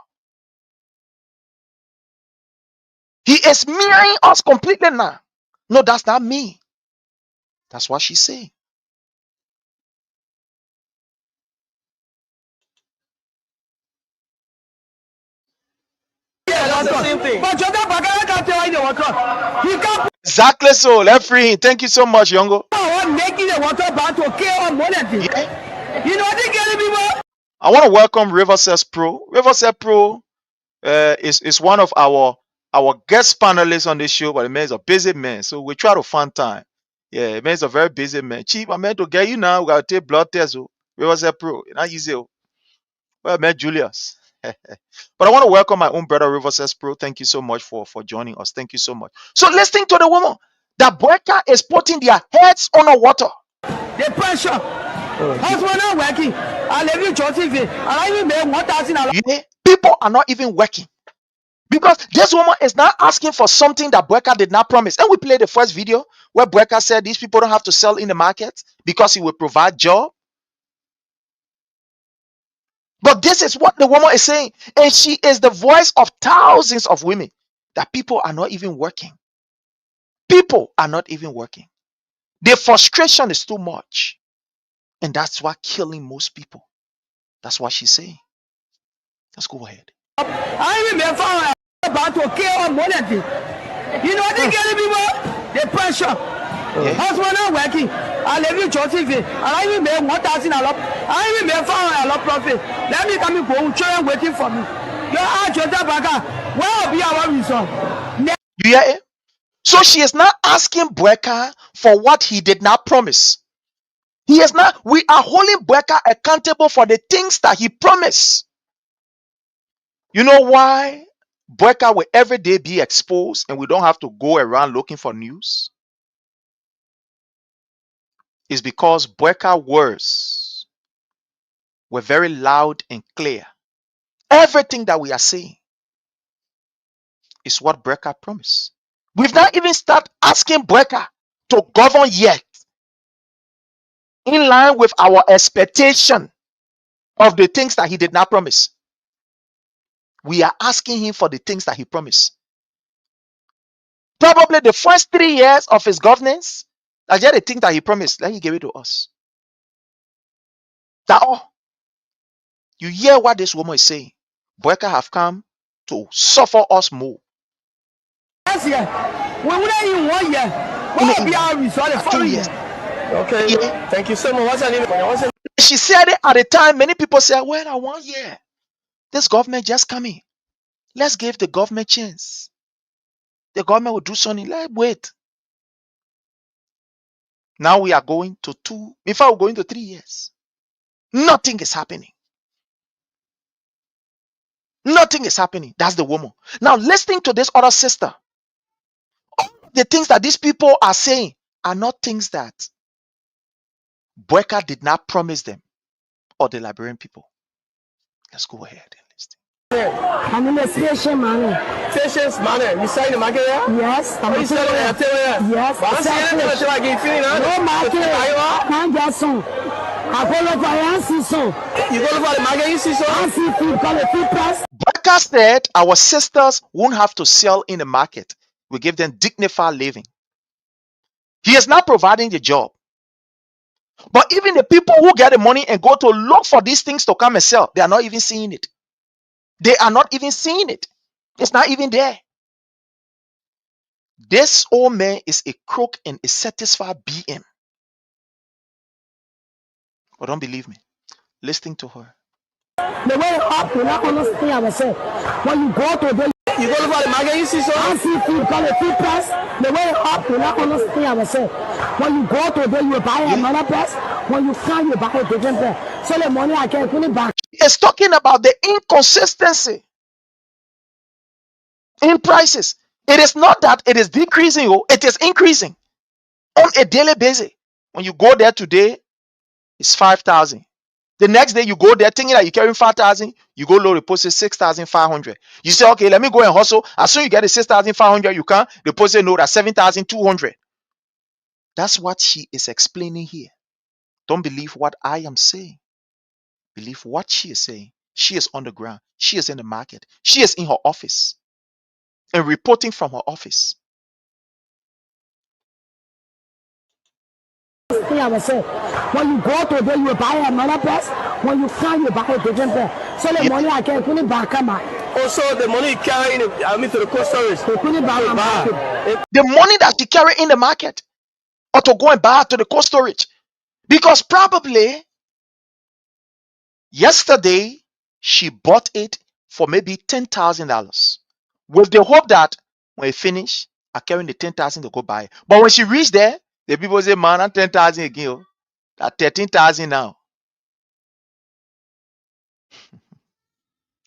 He is mirroring us completely now. No, that's not me. That's what she's saying. Exactly so. Let's free him. Thank you so much, Yongo. Yeah. I want to welcome Riverset Pro. Riverset Pro is one of our guest panelists on this show, but the man is a busy man, so we try to find time. Yeah, the man is a very busy man. Chief, I meant to get you now. We gotta take blood tests. Riverset Pro, not easy. Well, man, Julius. But I want to welcome my own brother, Riverset Pro. Thank you so much for joining us. Thank you so much. So listening to the woman, that Boakai is putting their heads on the water. The pressure. Husband not working. I leave you TV. I even made 1,000. Yeah, people are not even working. Because this woman is not asking for something that Boakai did not promise. And we played the first video where Boakai said these people don't have to sell in the market because he will provide job. But this is what the woman is saying. And she is the voice of thousands of women that people are not even working. People are not even working. The frustration is too much. And that's what killing most people. That's what she's saying. Let's go ahead. I even made fun about to kill our money. You know they get people the pressure. Husband not working. I leave you TV. I even made 1,000. I even made fun a lot profit. Let me come and go. Children waiting for me. You are where will be our result? You hear it? So she is not asking Boakai for what he did not promise. He is not. We are holding Boakai accountable for the things that he promised. You know why Boakai will every day be exposed and we don't have to go around looking for news? It's because Boakai words were very loud and clear. Everything that we are saying is what Boakai promised. We've not even started asking Boakai to govern yet, in line with our expectation of the things that he did not promise. We are asking him for the things that he promised. Probably the first 3 years of his governance, that's just the thing that he promised. Then he gave it to us. That all. You hear what this woman is saying. Boakai have come to suffer us more. We wouldn't even 1 year. What will be our result the following year? Okay. Yeah. Thank you so much. What's her name? She said it at the time. Many people say, well, I 1 year. This government just coming. Let's give the government chance. The government will do something. Let's wait. Now we are going to 2, in fact, we're going to 3 years. Nothing is happening. Nothing is happening. That's the woman. Now, listening to this other sister, the things that these people are saying are not things that Boakai did not promise them or the Liberian people. Let's go ahead and listen. I'm in a station money. Stations, man, you sign the market, yeah? Yes, I'm You a sell it, Yes, But I'm saying that until I get feeling, no market. Can't get some. I follow for Yancy son. You go for the market, you see so? I see food call it food price. Boakai said our sisters won't have to sell in the market. We give them dignified living. He is not providing the job. But even the people who get the money and go to look for these things to come and sell, they are not even seeing it. They are not even seeing it. It's not even there. This old man is a crook and a satisfied BM. But don't believe me. Listening to her. The way up, you not understand ourselves. When you go to the You go for the market, you see so? I see food call it food price. The way up, you not understand ourselves. When you go to the you buy another price. When you come, you buy a different price. So the money I can put it back. It's talking about the inconsistency in prices. It is not that it is decreasing, it is increasing on a daily basis. When you go there today, it's 5,000. The next day you go there thinking that you're carrying 5,000, you go low, deposit 6,500. You say, okay, let me go and hustle. As soon as you get the 6,500, you can deposit no, that's 7,200. That's what she is explaining here. Don't believe what I am saying. Believe what she is saying. She is on the ground. She is in the market. She is in her office and reporting from her office. When you go to there, you buy another price. When you come, you buy a different price. So the money I can put it back. Also, the money you carry in, to the cold storage. Put it back. The money that she carry in the market or to go and buy to the cold storage. Because probably yesterday she bought it for maybe $10,000 with the hope that when it finish, I carry the 10,000 to go buy it. But when she reached there, the people say, man, not 10,000 again. That 13,000 now.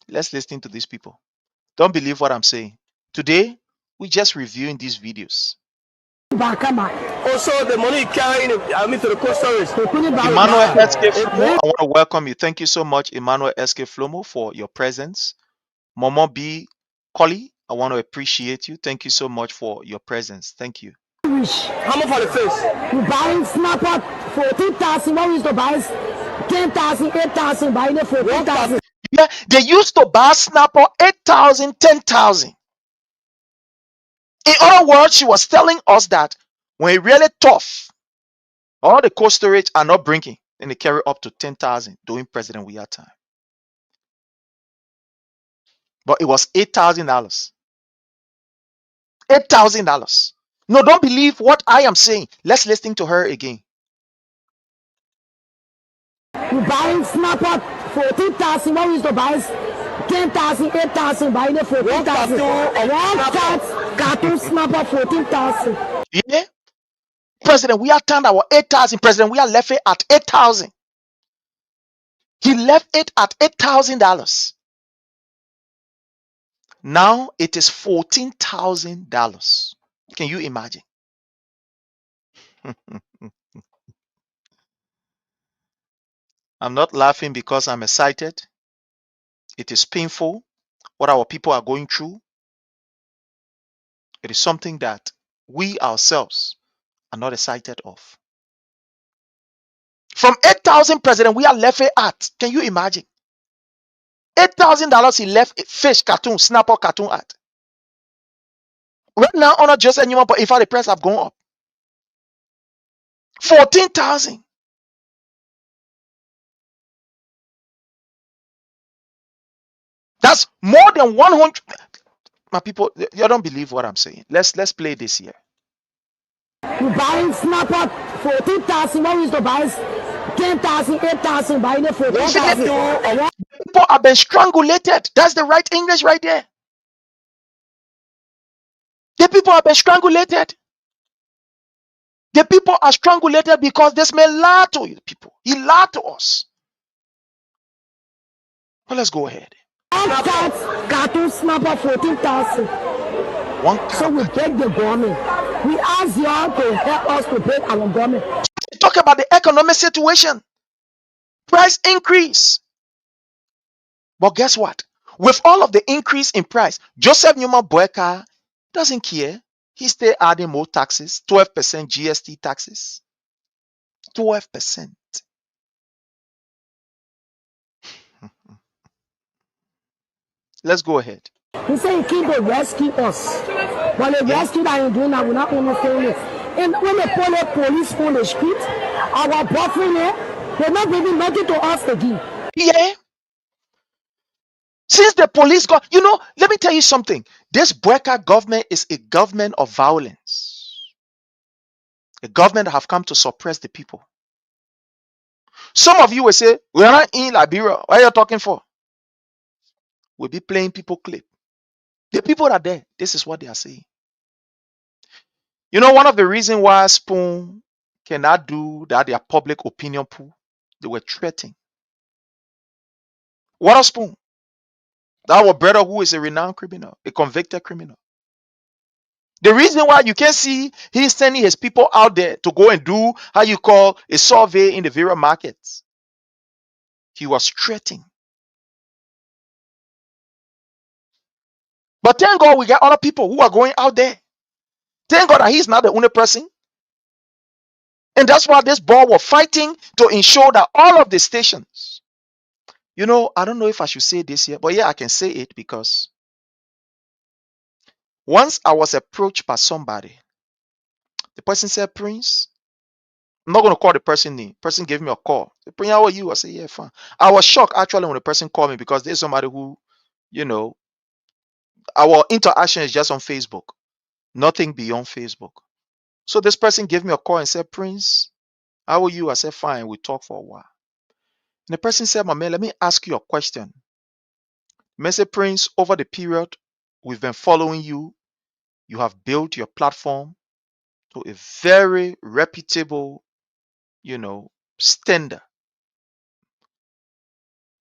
Let's listen to these people. Don't believe what I'm saying. Today, we're just reviewing these videos. Also, the money you carry in, to the cold storage. Emmanuel SK Flomo, I want to welcome you. Thank you so much, Emmanuel SK Flomo, for your presence. Momo B. Collie, I want to appreciate you. Thank you so much for your presence. Thank you. How much for the face? You buying snapper 14,000. What is to buy 10,000, 8,000, buying it for 14,000. Yeah, they used to buy snapper 8,000, 10,000. In other words, she was telling us that when it really tough, all the cold storage are not bringing, and they carry up to 10,000 during President Weah time. But it was $8,000. $8,000. No, don't believe what I am saying. Let's listen to her again. You buying snapper 14,000. What is to buy 10,000, 8,000, buying it for 14,000. One cartoon snapper 14,000. Yeah. President Weah turned our 8,000. President Weah left it at 8,000. He left it at $8,000. Now it is $14,000. Can you imagine? I'm not laughing because I'm excited. It is painful what our people are going through. It is something that we ourselves are not excited of. From 8,000, President Weah left it at. Can you imagine? $8,000 he left fish cartoon, snapper cartoon at. Right now, honor just anymore, but in fact, the price have gone up. 14,000. That's more than 100. My people, you don't believe what I'm saying. Let's play this here. You buying snapper 14,000. What is to buy 10,000, 8,000, buying it for 14,000. People have been strangulated. That's the right English right there. The people have been strangulated. The people are strangulated because this man lied to you people. He lied to us. Well, let's go ahead. One cat cartoon snapper 14,000. One So we beg the government. We ask y'all to help us to break our government. Talk about the economic situation. Price increase. But guess what? With all of the increase in price, Joseph Newman Boakai doesn't care. He's still adding more taxes, 12% GST taxes. 12%. Let's go ahead. He said he came to rescue us. But the rescue that he's doing now, we're not understanding it. And when they put the police on the street, our boyfriend they're not bringing nothing to us again. Yeah. Since the police got, let me tell you something. This Boakai government is a government of violence. A government that have come to suppress the people. Some of you will say, we are not in Liberia. What are you talking for? We'll be playing people clip. The people are there. This is what they are saying. One of the reasons why Spoon cannot do that, their public opinion pool, they were threatening. What a Spoon? Our brother who is a renowned criminal, a convicted criminal. The reason why you can see he's sending his people out there to go and do how you call a survey in the various markets. He was threatening. But thank God we got other people who are going out there. Thank God that he's not the only person. And that's why this boy was fighting to ensure that all of the stations. I don't know if I should say this here, but yeah, I can say it because once I was approached by somebody, the person said, Prince, I'm not going to call the person name. The person gave me a call. Said, Prince, how are you? I said, yeah, fine. I was shocked actually when the person called me because there's somebody who, our interaction is just on Facebook, nothing beyond Facebook. So this person gave me a call and said, Prince, how are you? I said, fine. We talked for a while. And the person said, my man, let me ask you a question. Mr. Prince, over the period we've been following you, you have built your platform to a very reputable, standard.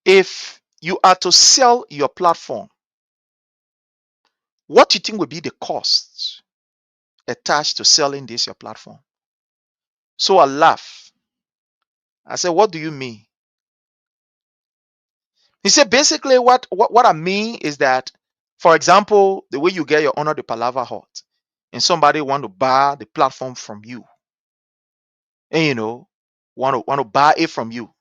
If you are to sell your platform, what do you think would be the costs attached to selling this your platform? So I laughed. I said, what do you mean? He said, basically what I mean is that, for example, the way you get your Honor the Palava Hut, and somebody want to buy the platform from you, and want to buy it from you.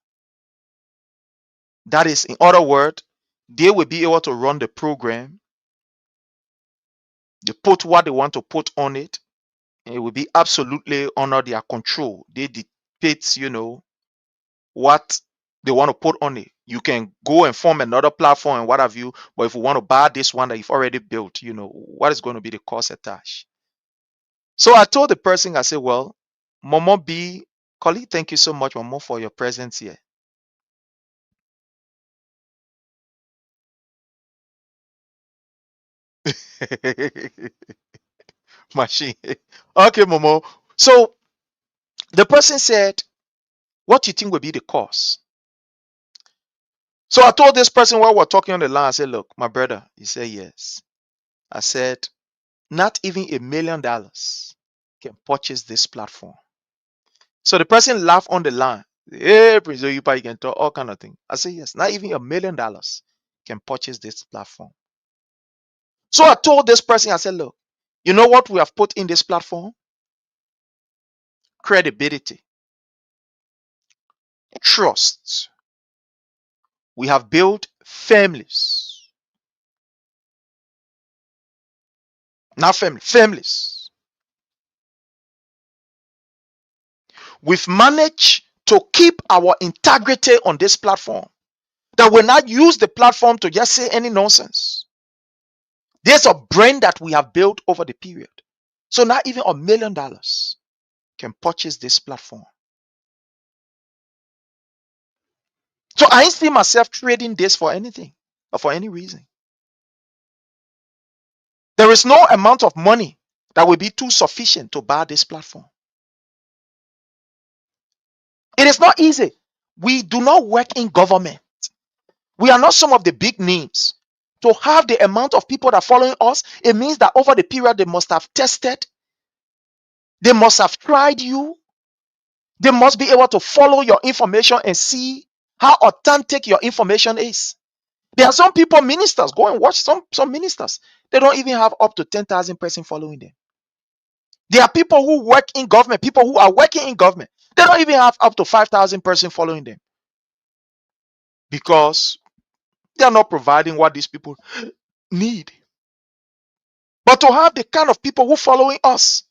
That is, in other words, they will be able to run the program. They put what they want to put on it, and it will be absolutely under their control. They dictate, what they want to put on it. You can go and form another platform and what have you, but if you want to buy this one that you've already built, what is going to be the cost attached? So I told the person, I said, well, Momo B, colleague, thank you so much, Momo, for your presence here. Machine. Okay, Momo. So the person said, what do you think will be the cost? So I told this person while we're talking on the line, I said, look, my brother. He said, yes. I said, not even $1 million can purchase this platform. So the person laughed on the line. Hey, Prince Oyupa, you can talk all kind of things. I said, yes, not even $1 million can purchase this platform. So I told this person, I said, look, you know what we have put in this platform? Credibility, trust. We have built families. Not families. We've managed to keep our integrity on this platform. That will not use the platform to just say any nonsense. There's a brand that we have built over the period. So not even $1 million can purchase this platform. So I ain't see myself trading this for anything or for any reason. There is no amount of money that will be too sufficient to buy this platform. It is not easy. We do not work in government. We are not some of the big names. To have the amount of people that are following us, it means that over the period they must have tested, they must have tried you, they must be able to follow your information and see how authentic your information is. There are some people, ministers, go and watch some ministers. They don't even have up to 10,000 person following them. There are people who work in government, people who are working in government. They don't even have up to 5,000 person following them because they are not providing what these people need. But to have the kind of people who following us,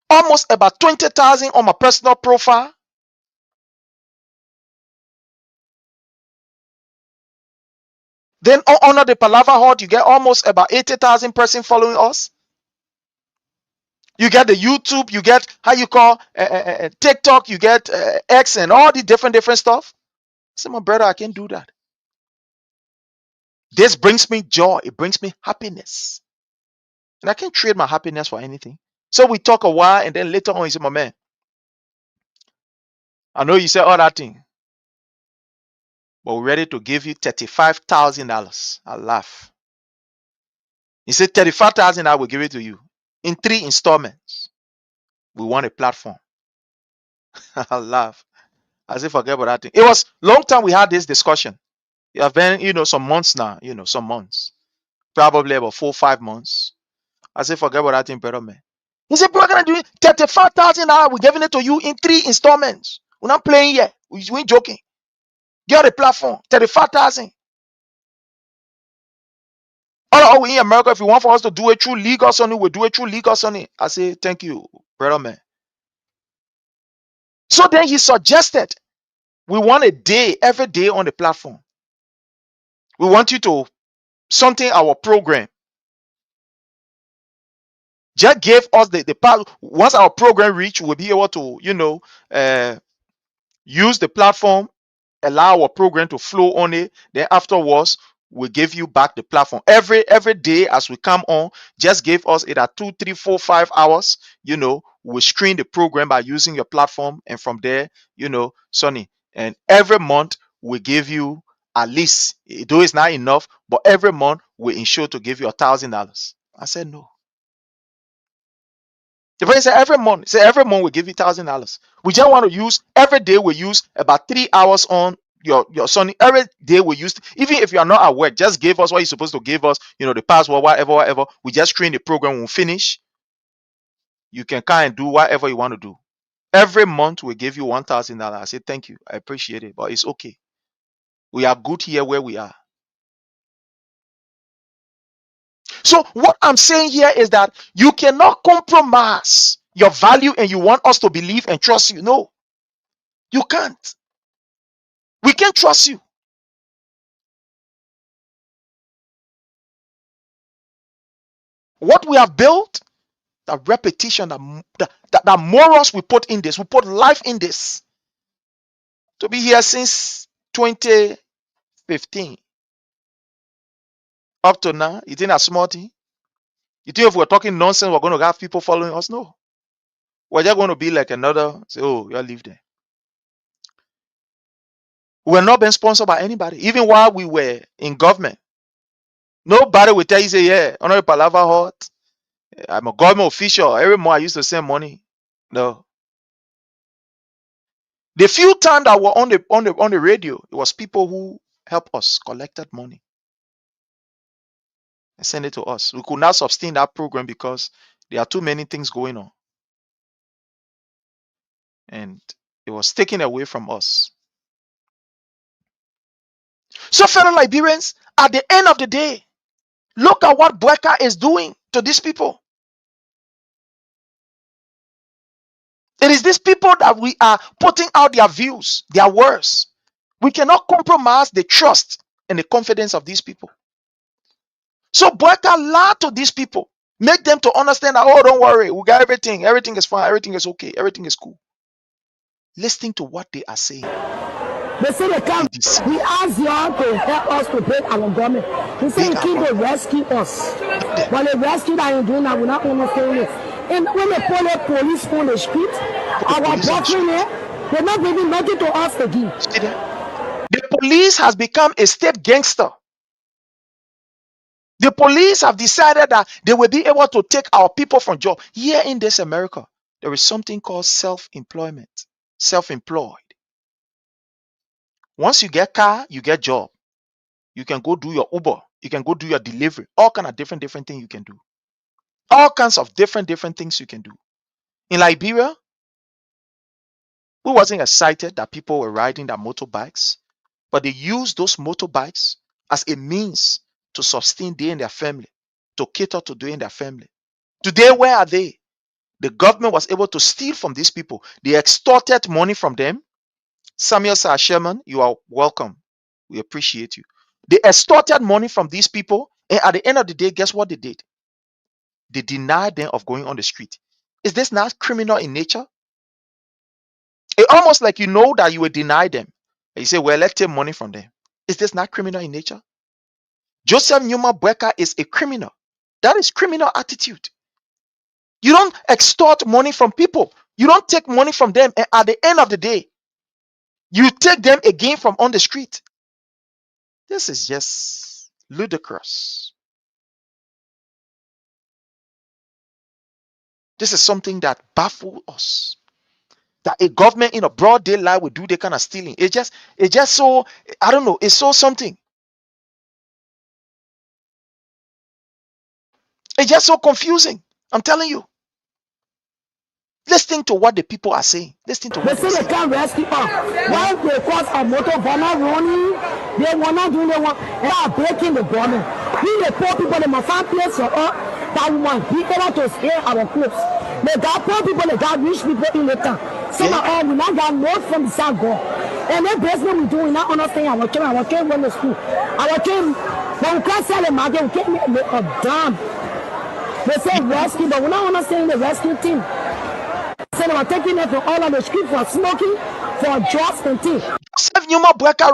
almost about 20,000 on my personal profile. Then under the Palava Hut, you get almost about 80,000 person following us. You get the YouTube, you get how you call TikTok, you get X and all the different stuff. I said, my brother, I can't do that. This brings me joy. It brings me happiness. And I can't trade my happiness for anything. So we talk a while and then later on, he said, my man, I know you said all that thing, but we're ready to give you $35,000. I laugh. He said, $35,000, I will give it to you in 3 installments. We want a platform. I laugh. I said, forget about that thing. It was long time we had this discussion. It has been, some months now, some months. Probably about 4 or 5 months. I said, forget about that thing, brother man. He said, bro, we're going to do it. $35,000, we're giving it to you in 3 installments. We're not playing here. We ain't joking. Get a platform, 35,000. Oh, we in America, if you want for us to do it through legal something, we'll do it through legal something. I say, thank you, brother man. So then he suggested we want a day, every day on the platform. We want you to something our program. Just gave us the part. Once our program reach, we'll be able to, use the platform, allow our program to flow on it. Then afterwards, we'll give you back the platform. Every day as we come on, just give us either 2, 3, 4, 5 hours. We screen the program by using your platform, and from there, Sonny. And every month we give you at least, though it's not enough, but every month we ensure to give you $1,000. I said no. The person said every month. Say every month we give you $1,000. We just want to use every day. We use about 3 hours on your Sonny. Every day we use, even if you are not at work, just give us what you're supposed to give us. The password, whatever. We just screen the program. When we finish, you can kind of do whatever you want to do. Every month we give you $1,000. I say thank you. I appreciate it, but it's okay. We are good here where we are. So what I'm saying here is that you cannot compromise your value and you want us to believe and trust you. No, you can't. We can't trust you. What we have built, the repetition, the morals we put in this, we put life in this. To be here since 2015 up to now, you think that's small thing? You think if we're talking nonsense, we're going to have people following us? No. We're just going to be like another, say, oh, you'll leave there. We're not being sponsored by anybody. Even while we were in government, nobody would tell you, say, yeah, Honorable Palava Hut, I'm a government official. Every month I used to send money. No. The few times that were on the radio, it was people who helped us, collected money and send it to us. We could not sustain that program because there are too many things going on. And it was taken away from us. So, fellow Liberians, at the end of the day, look at what Boakai is doing to these people. It is these people that we are putting out their views, their words. We cannot compromise the trust and the confidence of these people. So Boakai lied to these people, make them to understand that, oh, don't worry, we got everything. Everything is fine. Everything is okay. Everything is cool. Listening to what they are saying. They say they come. We ask y'all to help us to break our government. They say they keep to rescue us. But the rescue that you're doing, I will not understand it. And when they pull the police on the street, put the Our police on the brethren, street. they're not giving nothing to us again. See that? The police has become a state gangster. The police have decided that they will be able to take our people from job. Here in this America, there is something called self-employment. Self-employed. Once you get car, you get job. You can go do your Uber. You can go do your delivery. All kind of different things you can do. All kinds of different things you can do. In Liberia, we wasn't excited that people were riding their motorbikes, but they used those motorbikes as a means to sustain they and their family, to cater to they and their family. Today, where are they? The government was able to steal from these people. They extorted money from them. Samuel Sir Sherman, you are welcome. We appreciate you. They extorted money from these people, and at the end of the day, guess what they did? They denied them of going on the street. Is this not criminal in nature? It's almost like you know that you will deny them. And you say, well, let's take money from them. Is this not criminal in nature? Joseph Numa Boakai is a criminal. That is criminal attitude. You don't extort money from people. You don't take money from them. And at the end of the day, you take them again from on the street. This is just ludicrous. This is something that baffles us. That a government in a broad daylight would do that kind of stealing. It's just so, I don't know, it's so something. It's just so confusing. I'm telling you. Listen to what the people are saying. Listen to They what say they're they saying. can't rescue us. Why they cause a motor burner running? They want not doing they want. They are breaking the burner. We the poor people, they must find place for us that we must be able to spare our clothes. They got poor people, they got rich people in the town. Some of us we not got more from the South God. And then basically we do, we not understand our children went to school. Our children, when we can't sell the market, we can't make a damn. They say rescue, but we not understand the rescue team. They were taking it from all on the street for smoking, for drugs and things. Joseph Numa Boakai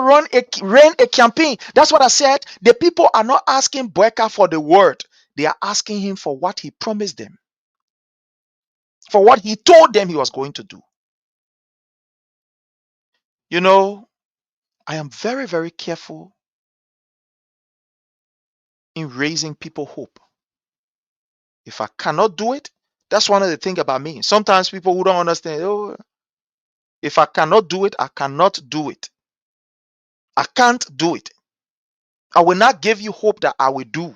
ran a campaign. That's what I said. The people are not asking Boakai for the word. They are asking him for what he promised them. For what he told them he was going to do. You know, I am very, very careful in raising people hope. If I cannot do it, that's one of the things about me. Sometimes people who don't understand, oh, if I cannot do it, I cannot do it. I can't do it. I will not give you hope that I will do.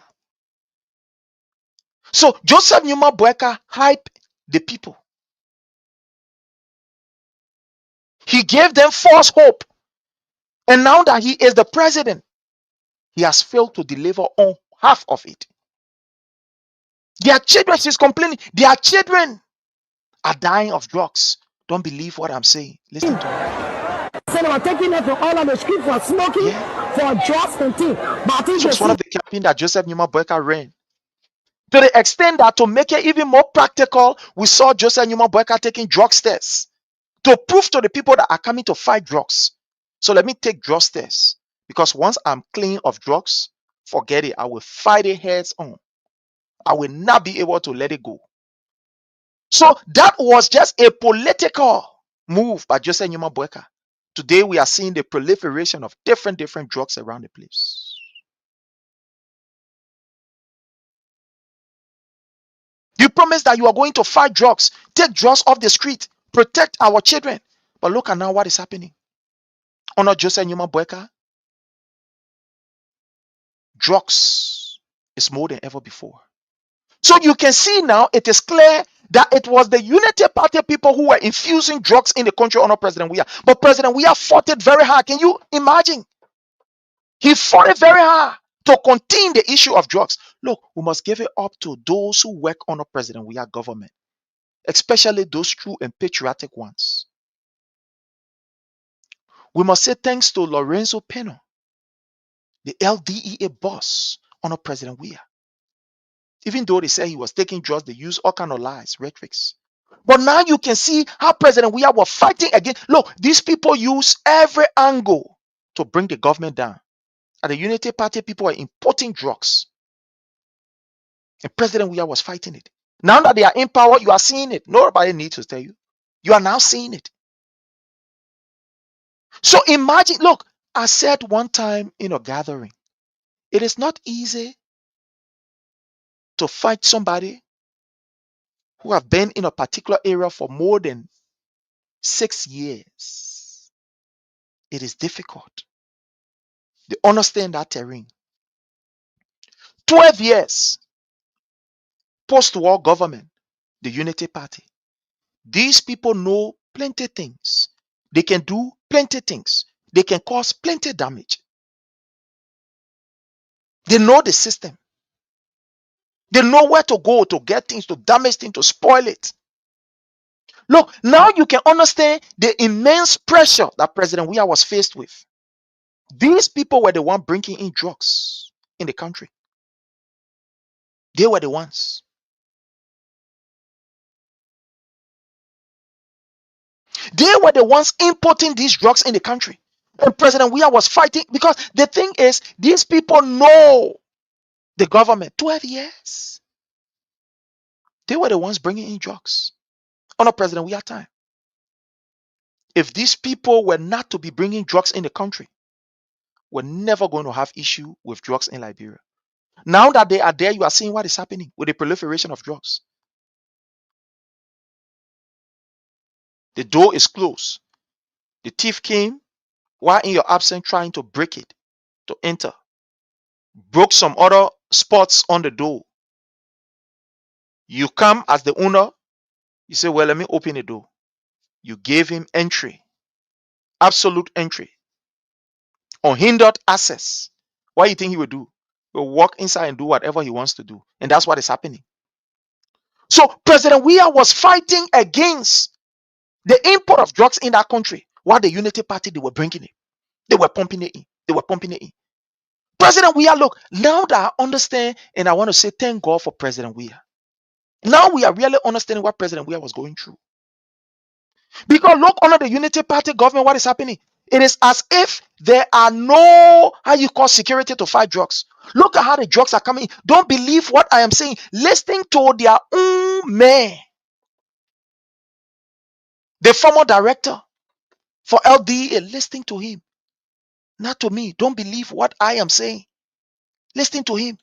So Joseph Numa Boakai hyped the people. He gave them false hope. And now that he is the president, he has failed to deliver on half of it. Their children, she's complaining, their children are dying of drugs. Don't believe what I'm saying. Listen to me. So they were taking it from all on the street for smoking, for drugs and things. But I think This was one of the campaigns that Joseph Numa Boakai ran. To the extent that to make it even more practical, we saw Joseph Numa Boakai taking drugs tests to prove to the people that are coming to fight drugs. So let me take drugs tests. Because once I'm clean of drugs, forget it. I will fight it heads on. I will not be able to let it go. So that was just a political move by Joseph Numa Boakai. Today we are seeing the proliferation of different drugs around the place. You promised that you are going to fight drugs, take drugs off the street, protect our children. But look at now what is happening. Honor Joseph Numa Boakai. Drugs is more than ever before. So you can see now, it is clear that it was the Unity Party people who were infusing drugs in the country under President Weah. But President Weah fought it very hard. Can you imagine? He fought it very hard to contain the issue of drugs. Look, we must give it up to those who work under President Weah government, especially those true and patriotic ones. We must say thanks to Lorenzo Peno, the LDEA boss under President Weah. Even though they said he was taking drugs, they use all kind of lies, rhetorics. But now you can see how President Weah was fighting against. Look, these people use every angle to bring the government down. And the Unity Party people are importing drugs. And President Weah was fighting it. Now that they are in power, you are seeing it. Nobody needs to tell you. You are now seeing it. So imagine, look, I said one time in a gathering, it is not easy to fight somebody who have been in a particular area for more than 6 years. It is difficult. They understand that terrain. 12 years post-war government, the Unity Party. These people know plenty things. They can do plenty things. They can cause plenty damage. They know the system. They know where to go to get things, to damage things, to spoil it. Look, now you can understand the immense pressure that President Weah was faced with. These people were the ones bringing in drugs in the country. They were the ones. They were the ones importing these drugs in the country. And President Weah was fighting because the thing is, these people know the government. 12 years. They were the ones bringing in drugs under President Weah time. If these people were not to be bringing drugs in the country, we're never going to have issue with drugs in Liberia. Now that they are there, you are seeing what is happening with the proliferation of drugs. The door is closed. The thief came while in your absence trying to break it, to enter. Broke some other spots on the door. You come as the owner, you say, well, let me open the door. You gave him entry, absolute entry, unhindered access. What do you think he will do? He'll walk inside and do whatever he wants to do. And that's what is happening. So President Weah was fighting against the import of drugs in that country, while the Unity Party, they were bringing it. They were pumping it in. They were pumping it in. President Weah, look, now that I understand, and I want to say thank God for President Weah. Now we are really understanding what President Weah was going through. Because look, under the Unity Party government, what is happening? It is as if there are no, how you call, security to fight drugs. Look at how the drugs are coming. Don't believe what I am saying. Listening to their own man, the former director for LDA, listening to him. Not to me. Don't believe what I am saying. Listening to him.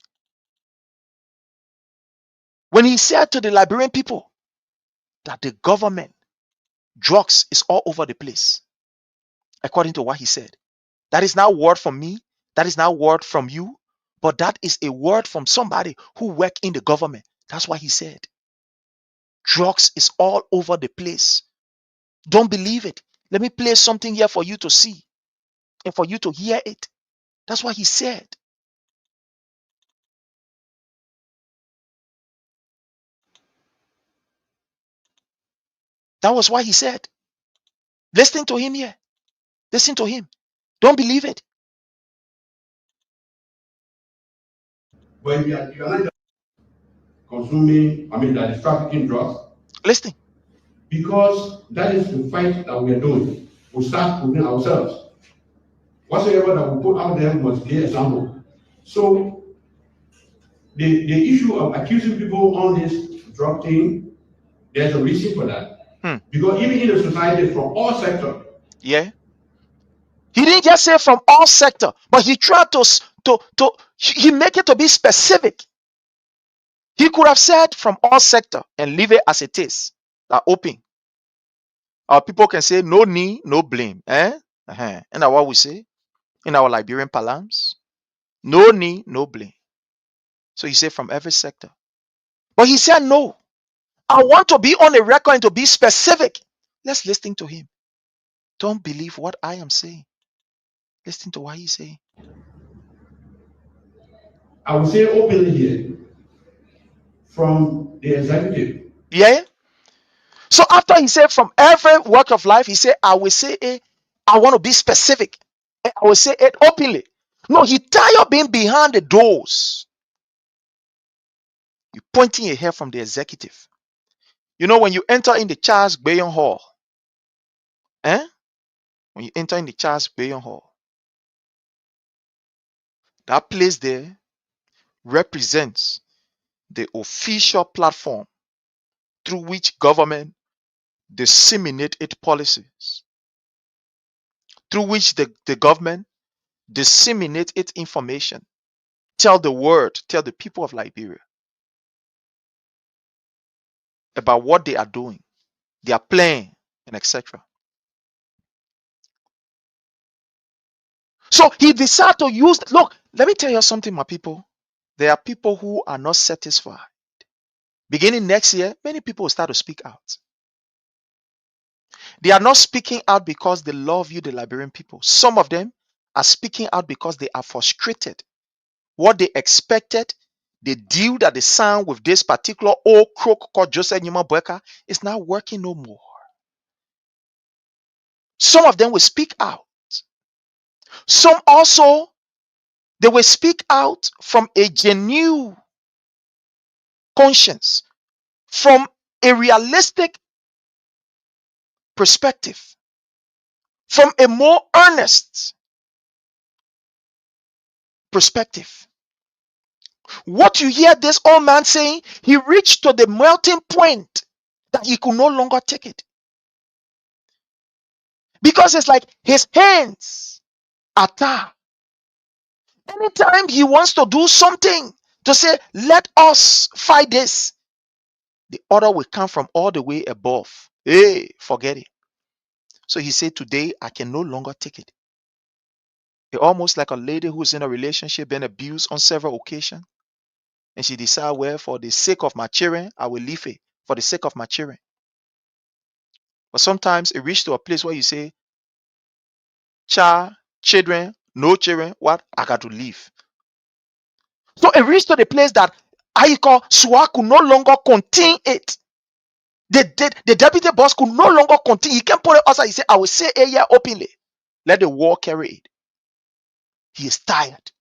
When he said to the Liberian people that the government, drugs is all over the place, according to what he said. That is not word from me. That is not word from you. But that is a word from somebody who work in the government. That's what he said. Drugs is all over the place. Don't believe it. Let me play something here for you to see and for you to hear it. That's what he said. That was what he said. Listen to him here. Listen to him. Don't believe it. When you are not consuming, that is trafficking drugs, Listen. because that is the fight that we are doing. We start within ourselves. Whatsoever that we put out there must be example. So the issue of accusing people on this drug thing, there's a reason for that. Because even in the society, from all sectors. Yeah. He didn't just say from all sector, but he tried he make it to be specific. He could have said from all sector and leave it as it is, like open. Our people can say no need, no blame. And that's what we say in our Liberian parlance. No need, no blame. So he said from every sector. But he said no. I want to be on the record and to be specific. Let's listen to him. Don't believe what I am saying. Listen to what he's saying. I will say openly here, from the executive. Yeah. So after he said from every walk of life, he said, I will say it. I want to be specific. I will say it openly. No, he tired of being behind the doors. You pointing your hair from the executive. You know, when you enter in the Charles Bayon Hall, when you enter in the Charles Bayon Hall, that place there represents the official platform through which government disseminate its policies through which the government disseminate its information, tell the people of Liberia about what they are doing, their plan, and etc. So he decided to use, look, let me tell you something, my people. There are people who are not satisfied. Beginning next year, many people will start to speak out. They are not speaking out because they love you, the Liberian people. Some of them are speaking out because they are frustrated. What they expected, the deal that they signed with this particular old crook called Joseph Numa Boakai is not working no more. Some of them will speak out. Some also, they will speak out from a genuine conscience, from a realistic perspective, from a more earnest perspective. What you hear this old man saying, he reached to the melting point that he could no longer take it. Because it's like his hands are tied. Anytime he wants to do something to say, let us fight this, the order will come from all the way above. Hey, forget it. So he said, today I can no longer take it. It's almost like a lady who's in a relationship, been abused on several occasions. And she decided, well, for the sake of my children, I will leave it for the sake of my children. But sometimes it reaches to a place where you say, child, children, no children, what? I got to leave. So it reached to the place that Aiko Sua could no longer contain it. The deputy boss could no longer contain. He can put it outside. He said, I will say a year openly. Let the war carry it. He is tired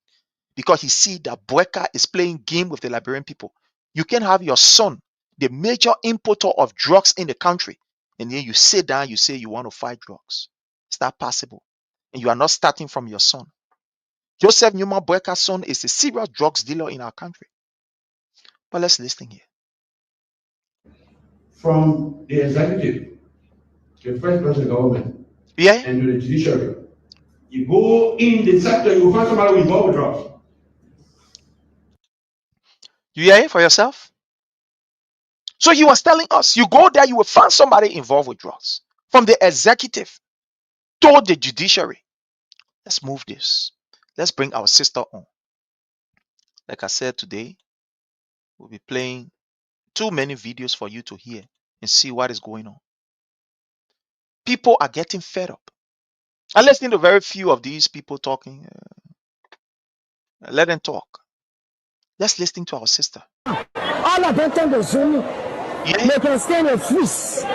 because he see that Boakai is playing game with the Liberian people. You can have your son, the major importer of drugs in the country, and then you sit down, you say you want to fight drugs. It's not possible. And you are not starting from your son. Joseph Numa Boakai's son is a serious drugs dealer in our country. But let's listen here. From the executive, the first president government, Yeah? and to the judiciary, you go in the sector, you find somebody involved with drugs. You hear it for yourself? So he was telling us, you go there, you will find somebody involved with drugs. From the executive to the judiciary. Let's move this. Let's bring our sister on. Like I said today, we'll be playing too many videos for you to hear and see what is going on. People are getting fed up. And listening to very few of these people talking. Let them talk. Let's listen to our sister. All of them turn to Zoom. Yeah? They can stay in a freeze.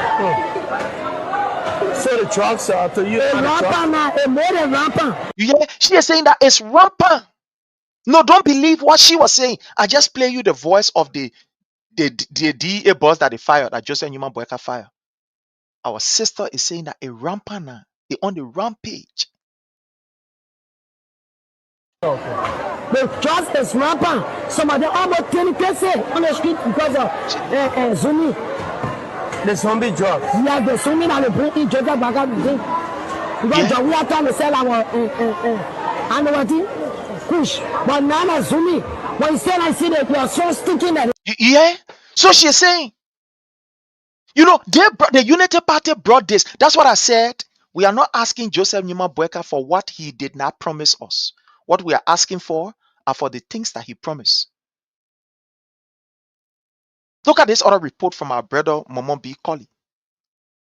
So the drugs are to you. A rampant now, a more than rampant. You hear? She is saying that it's rampant. No, don't believe what she was saying. I just play you the voice of the DA boss that they fired, that Joseph Numa Boakai fired. Our sister is saying that a rampant now, they on the rampage. The drugs is rampant. Some of them almost 20 cases on the street because of Zooming. The zombie drugs. Yeah, the Zooming and the bringing Joseph Boakai thing. Because we are trying to sell our and what thing? Push. But now Zooming. When you say I see that you are so sticking that. Yeah? So she's saying, you know, the Unity Party brought this. That's what I said. We are not asking Joseph Numa Boakai for what he did not promise us. What we are asking for are for the things that he promised. Look at this other report from our brother Momon B. Colley.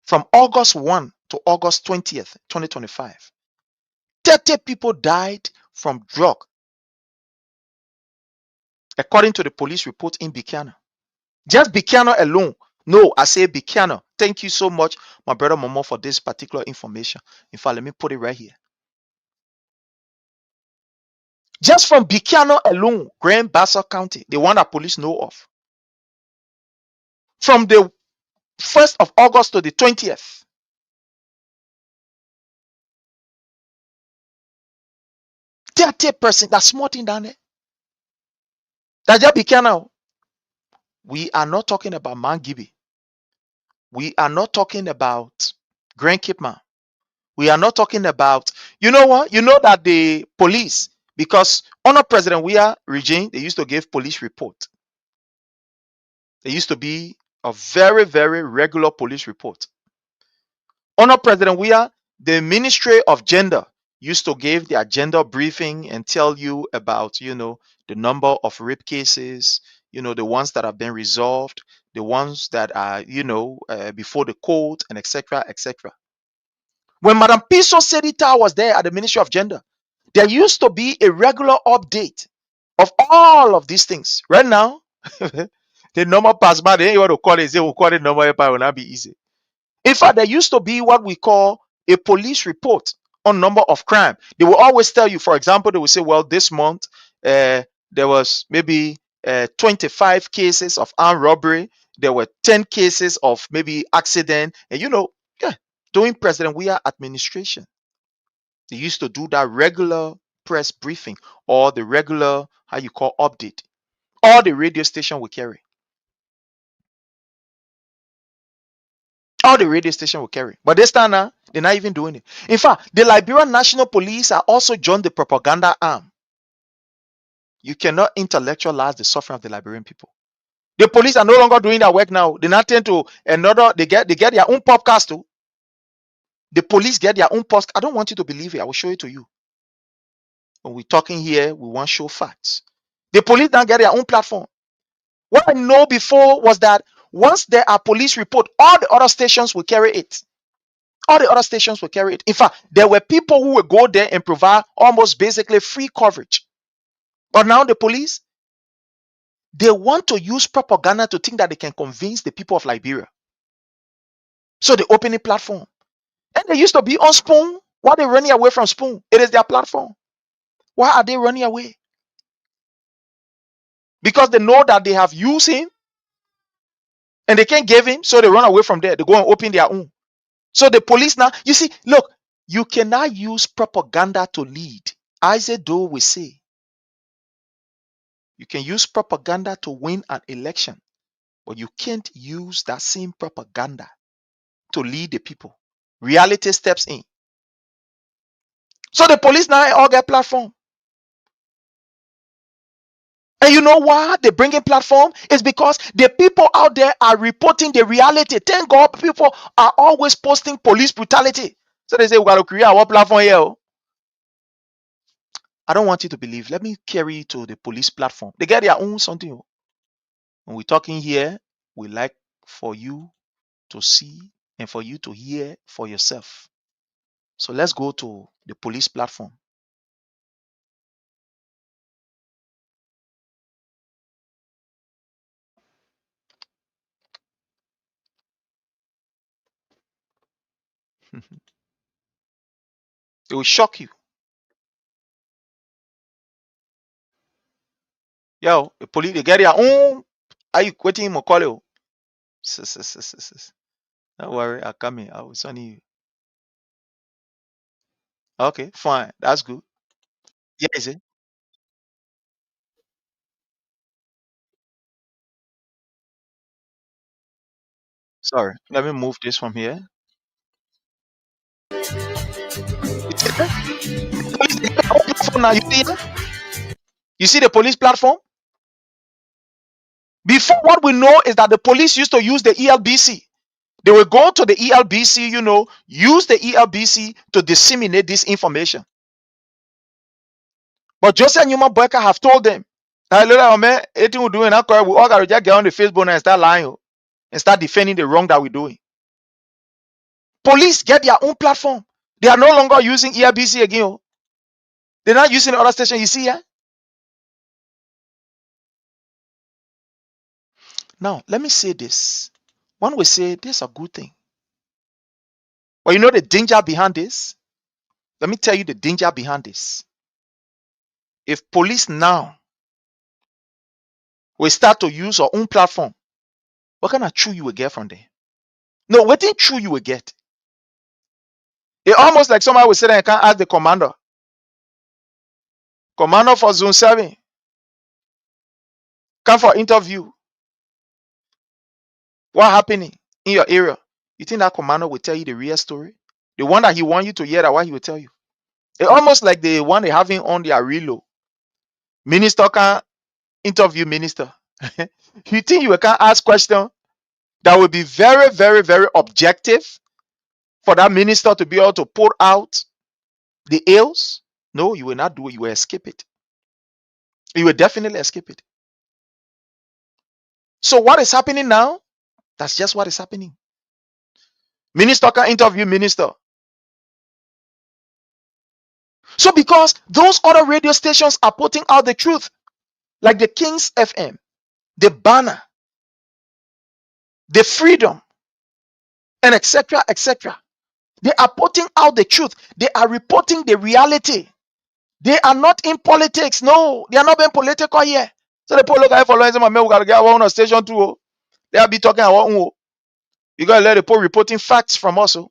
From August 1 to August 20th, 2025. 30 people died from drug, according to the police report in Bikiana. Just Bikiana alone. No, I say Bikiana. Thank you so much, my brother Momo, for this particular information. In fact, let me put it right here. Just from Bikiana alone, Grand Bassa County, the one that police know of. From the 1st of August to the 20th. %, that's small thing down there. That's just Bikiana. We are not talking about Mangibi. We are not talking about Grand Cape Man. We are not talking about, you know what? You know that the police, because under President Weah regime, they used to give police report. There used to be a very, very regular police report. Under President Weah, the Ministry of Gender used to give their gender briefing and tell you about, the number of rape cases, the ones that have been resolved, the ones that are, before the court, and etc., etc. When Madam Piso Sedita was there at the Ministry of Gender, there used to be a regular update of all of these things. Right now, the number pass by, they ain't want to call it, they will call it number, it will not be easy. In fact, there used to be what we call a police report on number of crime. They will always tell you, for example, they will say, well, this month there was maybe 25 cases of armed robbery. There were 10 cases of maybe accident. And during President Weah administration, they used to do that regular press briefing or the regular, how you call, update. All the radio station will carry. All the radio station will carry. But this time now, they're not even doing it. In fact, the Liberian National Police are also joined the propaganda arm. You cannot intellectualize the suffering of the Liberian people. The police are no longer doing their work now. They not tend to another, they get their own podcast too. The police get their own podcast. I don't want you to believe it. I will show it to you. When we're talking here, we want to show facts. The police now get their own platform. What I know before was that once there are police report, all the other stations will carry it. All the other stations will carry it. In fact, there were people who would go there and provide almost basically free coverage. But now the police, they want to use propaganda to think that they can convince the people of Liberia. So they open a platform. And they used to be on Spoon. Why are they running away from Spoon? It is their platform. Why are they running away? Because they know that they have used him and they can't give him, so they run away from there. They go and open their own. So the police now, you see, look, you cannot use propaganda to lead. Isaac Doe will say, you can use propaganda to win an election, but you can't use that same propaganda to lead the people. Reality steps in. So the police now all get platform. And you know why they bring in platform? It's because the people out there are reporting the reality. Thank God people are always posting police brutality. So they say, we got to create our platform here. I don't want you to believe. Let me carry you to the police platform. They get their own something. When we're talking here, we like for you to see and for you to hear for yourself. So let's go to the police platform. It will shock you. Yo, the police, they get their own. Are you quitting him or call you? Don't worry, I'll come in. I will send you. Okay, fine. That's good. Yeah, is it? Sorry. Let me move this from here. You see that? Police, they get their own platform now. You see that? You see the police platform? Before, what we know is that the police used to use the ELBC. They will go to the ELBC, use the ELBC to disseminate this information. But Joseph Newman Boakai have told them, "Hey, little man, anything we're doing, we all got to just get on the Facebook and start lying and start defending the wrong that we're doing." Police get their own platform. They are no longer using ELBC again. They're not using the other station. You see here? Now, let me say this. One will say this is a good thing. But you know the danger behind this? Let me tell you the danger behind this. If police now will start to use our own platform, what kind of true you will get from there? No, what ain't true you will get? It almost like somebody will say that I can't ask the commander. Commander for Zone 7. Come for interview. What happening in your area? You think that commander will tell you the real story? The one that he want you to hear, that what he will tell you. It's almost like the one they having on their reload. Minister can interview minister. You think you can ask question that will be very, very, very objective for that minister to be able to put out the ills? No, you will not do it. You will escape it. You will definitely escape it. So what is happening now? That's just what is happening. Minister can interview minister. So because those other radio stations are putting out the truth, like the King's FM, the Banner, the Freedom, and etc., etc. They are putting out the truth. They are reporting the reality. They are not in politics. No, they are not being political here. So the people look for my we gotta get our own station too. Oh. They will be talking about you gotta let the people reporting facts from us. Oh.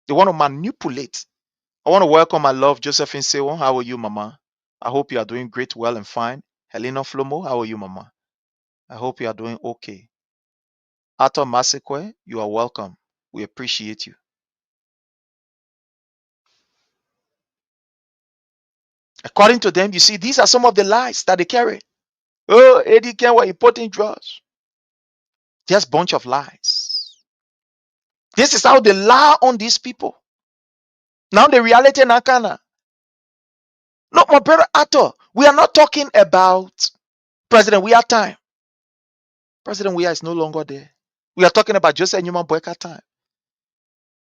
They want to manipulate. I want to welcome my love Josephine Sewon. How are you, Mama? I hope you are doing great, well, and fine. Helena Flomo, how are you, Mama? I hope you are doing okay. Ato Masekwe, you are welcome. We appreciate you. According to them, you see, these are some of the lies that they carry. Oh, Eddie Ken were importing drugs. Just bunch of lies. This is how they lie on these people. Now the reality nakana. No, my brother Ato, we are not talking about President Weah time. President Weah is no longer there. We are talking about Joseph Newman Boyka time.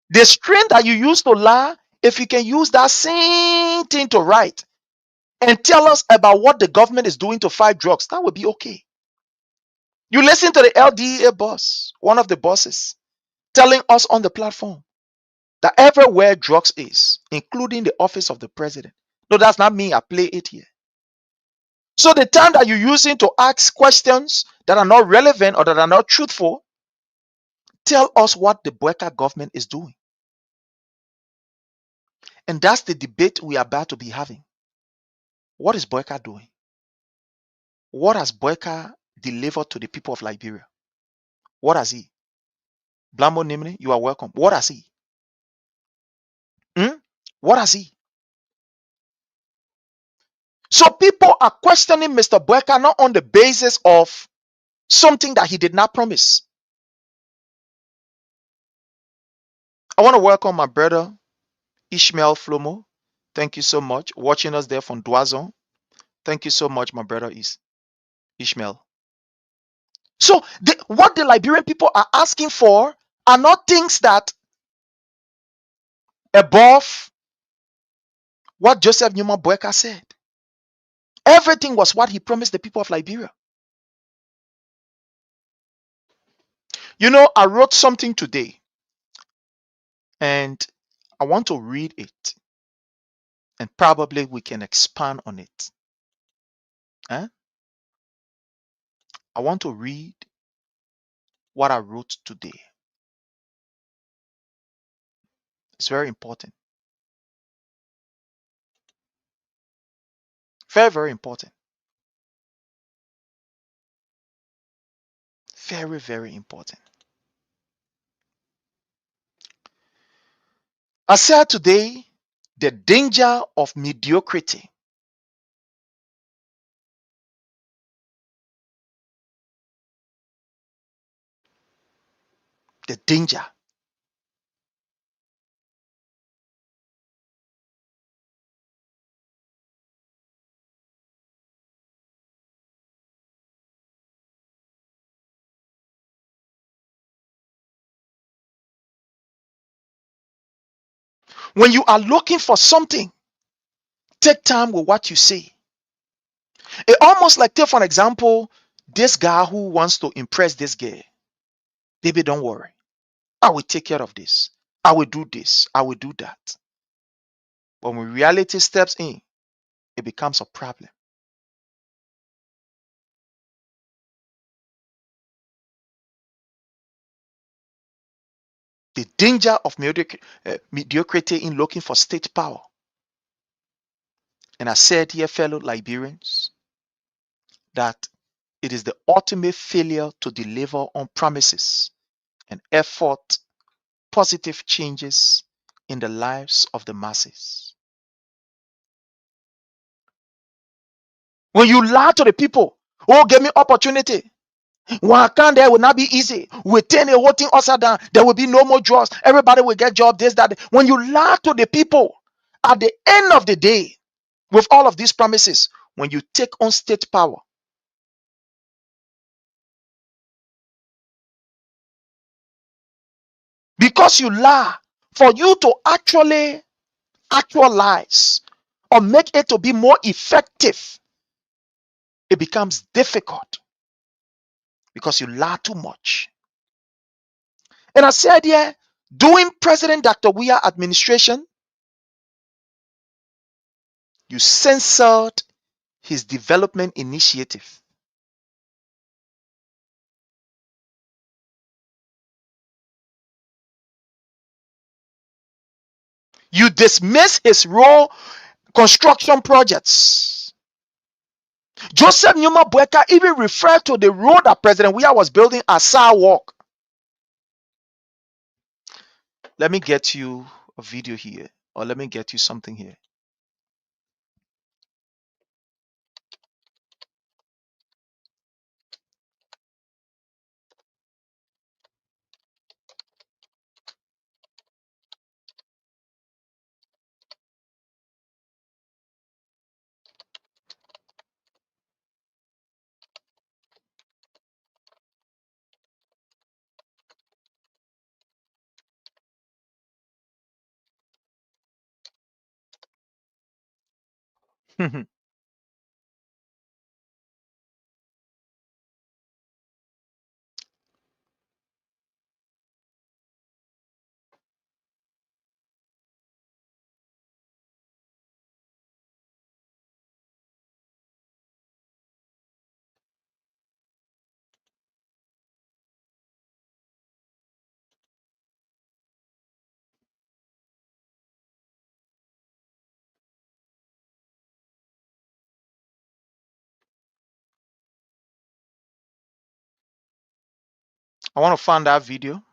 The strength that you use to lie, if you can use that same thing to write and tell us about what the government is doing to fight drugs, that would be okay. You listen to the LDA boss, one of the bosses, telling us on the platform that everywhere drugs is, including the office of the president. No, that's not me. I play it here. So the time that you're using to ask questions that are not relevant or that are not truthful, tell us what the Boyka government is doing. And that's the debate we are about to be having. What is Boyka doing? What has Boyka delivered to the people of Liberia? What has he? Blambo Nimni, you are welcome. What has he? What has he? So people are questioning Mr. Boyka not on the basis of something that he did not promise. I want to welcome my brother Ishmael Flomo. Thank you so much. Watching us there from Doison. Thank you so much, my brother Ishmael. So what the Liberian people are asking for are not things that above what Joseph Newman Boyka said. Everything was what he promised the people of Liberia. You know, I wrote something today and I want to read it and probably we can expand on it. I want to read what I wrote today. It's very important. Very, very important. Very, very important. I said today, the danger of mediocrity. The danger. When you are looking for something, take time with what you say. It almost like, take for an example, this guy who wants to impress this girl. Baby, don't worry. I will take care of this. I will do this. I will do that. But when reality steps in, it becomes a problem. The danger of mediocrity in looking for state power. And I said here, fellow Liberians, that It is the ultimate failure to deliver on promises and effort positive changes in the lives of the masses. When you lie to the people, oh, give me opportunity. One can there will not be easy. We turn the whole thing upside down. There will be no more jobs. Everybody will get job. This, that. When you lie to the people, at the end of the day, with all of these promises, when you take on state power, because you lie, for you to actually actualize or make it to be more effective, it becomes difficult because you lie too much. And I said here, during President Dr. Weah administration, you censored his development initiative. You dismiss his role construction projects. Joseph Numa Boakai even referred to the road that President Weah was building as sidewalk. Let me get you a video here, or let me get you something here. I want to find that video.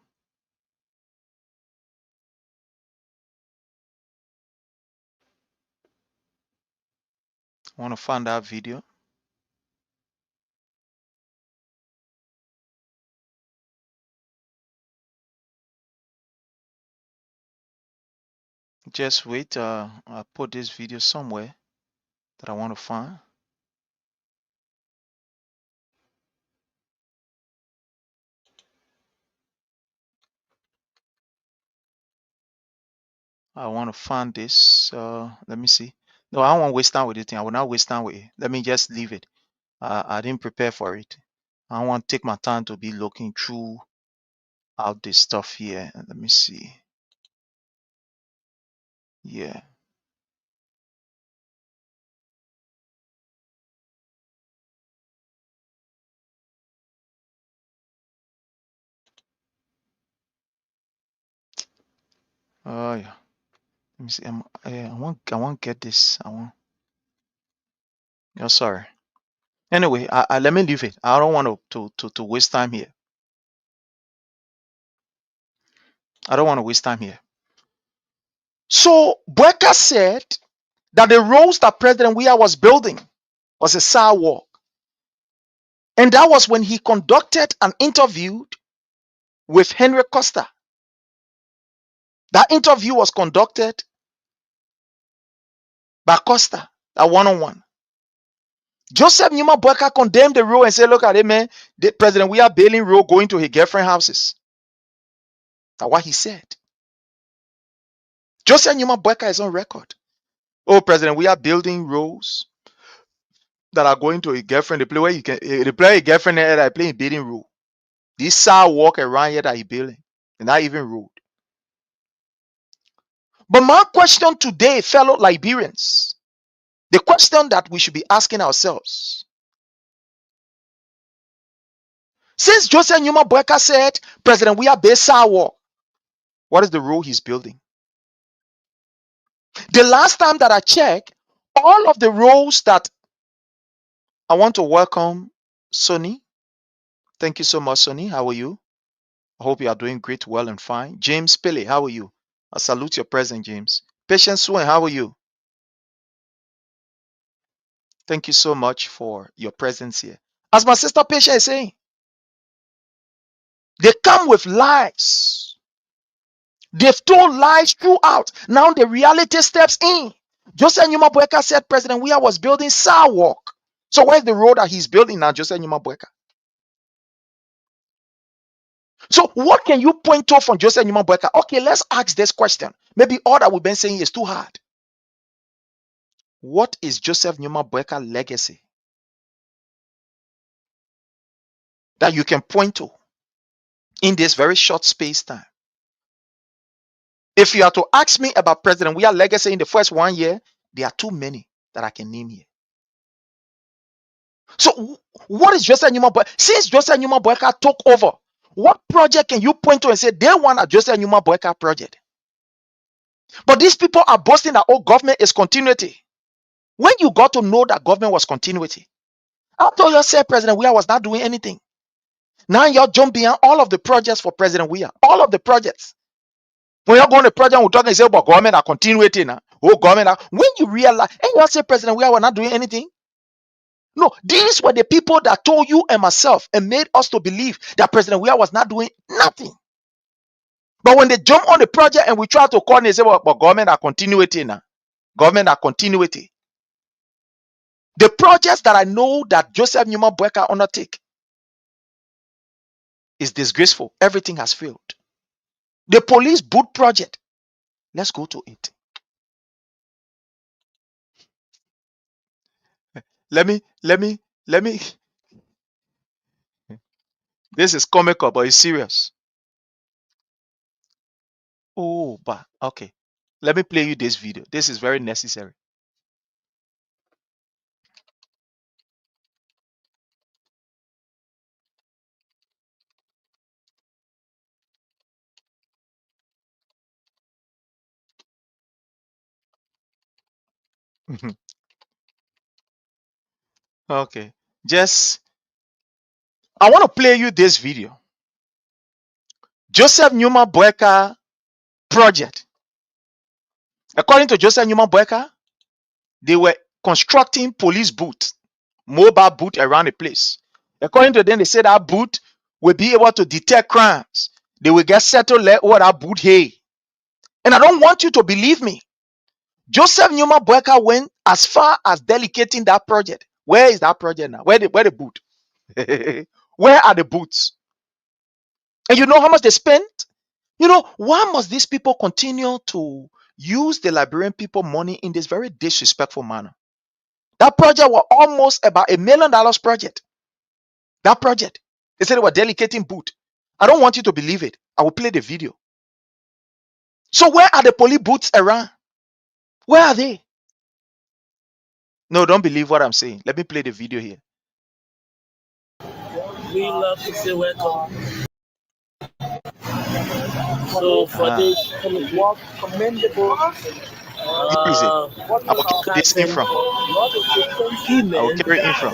I want to find that video. Just wait. I'll put this video somewhere that I want to find. I want to find this. Let me see. No, I don't want to waste time with it. I will not waste time with it. Let me just leave it. I didn't prepare for it. I don't want to take my time to be looking through out this stuff here. Let me see. Yeah. Oh yeah. Let me see. I want to get this. I want. Oh, sorry. Anyway, let me leave it. I don't want to waste time here. I don't want to waste time here. So Boakai said that the roads that President Weah was building was a sidewalk. And that was when he conducted an interview with Henry Costa. That interview was conducted by Costa, a one-on-one. Joseph Numa Boakai condemned the road and said, look at it, man. The President Weah building road going to his girlfriend houses. That's what he said. Joseph Numa Boakai is on record. Oh, President Weah building roads that are going to a girlfriend. The place where you can the play a girlfriend there that playing building road. This sidewalk around here that he building. And not even road. But my question today, fellow Liberians, the question that we should be asking ourselves. Since Joseph Numa Boakai said President Weah built sidewalk, what is the road he's building? The last time that I checked, all of the roads that I want to welcome Sonny, thank you so much, Sonny. How are you? I hope you are doing great, well, and fine. James Pele, how are you? I salute your presence, James. Patience Swain, how are you? Thank you so much for your presence here. As my sister Patience is saying, they come with lies. They've told lies throughout. Now the reality steps in. Joseph Numa Boakai said President Weah was building sidewalk. So where's the road that he's building now, Joseph Numa Boakai? So what can you point to from Joseph Numa Boakai? Okay, let's ask this question. Maybe all that we've been saying is too hard. What is Joseph Numa Boakai legacy that you can point to in this very short space time? If you are to ask me about President Weah legacy in the first 1 year, there are too many that I can name here. So what is Joseph Numa Boakai? Since Joseph Numa Boakai took over, what project can you point to and say they want a Joseph Numa Boakai project? But these people are boasting that oh, government is continuity. When you got to know that government was continuity, I told you, say President Weah was not doing anything. Now you're jumping beyond all of the projects for President Weah, all of the projects. When you're going to project, we're talking about government are continuity now. Oh, government are, when you realize, and you say President Weah was not doing anything. No, these were the people that told you and myself and made us to believe that President Weah was not doing nothing. But when they jump on the project and we try to call and say, well, but government are continuity now. Government are continuity. The projects that I know that Joseph Numa Boakai undertake is disgraceful. Everything has failed. The police boot project. Let's go to it. Let me. This is comical, but it's serious. Oh, but okay. Let me play you this video. This is very necessary. Okay. Just, I want to play you this video. Joseph Numa Boakai project. According to Joseph Numa Boakai, they were constructing police booth, mobile booth around the place. According to them, they said that booth will be able to detect crimes. They will get settled let what that booth hey. And I don't want you to believe me. Joseph Numa Boakai went as far as delegating that project. Where is that project now? Where the booth? Where are the booths? And you know how much they spent? You know, why must these people continue to use the Liberian people money in this very disrespectful manner? That project was almost about $1 million project. That project. They said they were delegating booth. I don't want you to believe it. I will play the video. So where are the police booths around? Where are they? No, don't believe what I'm saying. Let me play the video here. We love to say welcome. So for this commendable Where is it? I will carry this in from. I will carry in from.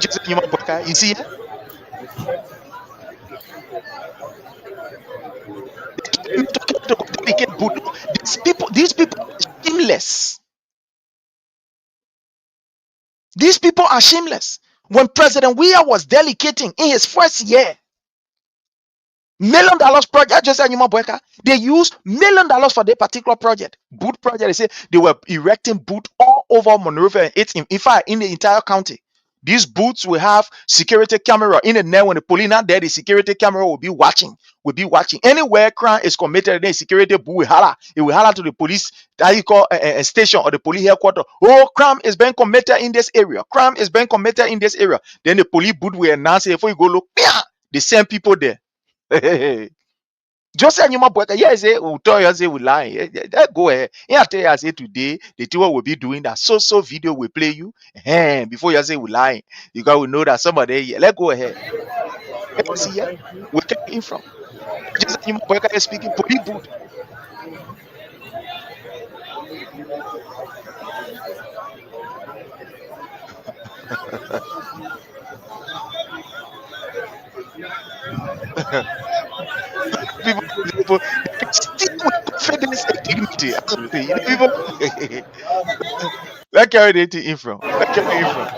Joseph Numa Boakai, you see here? These people are shameless. These people are shameless. When President Weah was delegating in his first year, $1 million project, Joseph Numa Boakai, they used $1 million for that particular project. Boot project, they say they were erecting boot all over Monrovia. It's in fact in the entire county. These booths will have security camera in the net. When the police not there, the security camera will be watching. Will be watching anywhere crime is committed. The security booth will holler. It will holler to the police that you call a station or the police headquarters. Oh, crime is being committed in this area. Crime is being committed in this area. Then the police booth will announce it before you go look. Yeah, the same people there. Joseph Numa Boakai, yeah, say we tell you say we lie. Go ahead. Yeah, tell you I say today the two will be doing that. So video will play you. Before you say we lie, you got to know that somebody. Let's go ahead. Let's see here. Where came in from? Joseph Numa Boakai is speaking police boot. People, people they can steal with confidence and dignity. Absolutely. You know, people let's carry the thing in from. Let's carry it in from.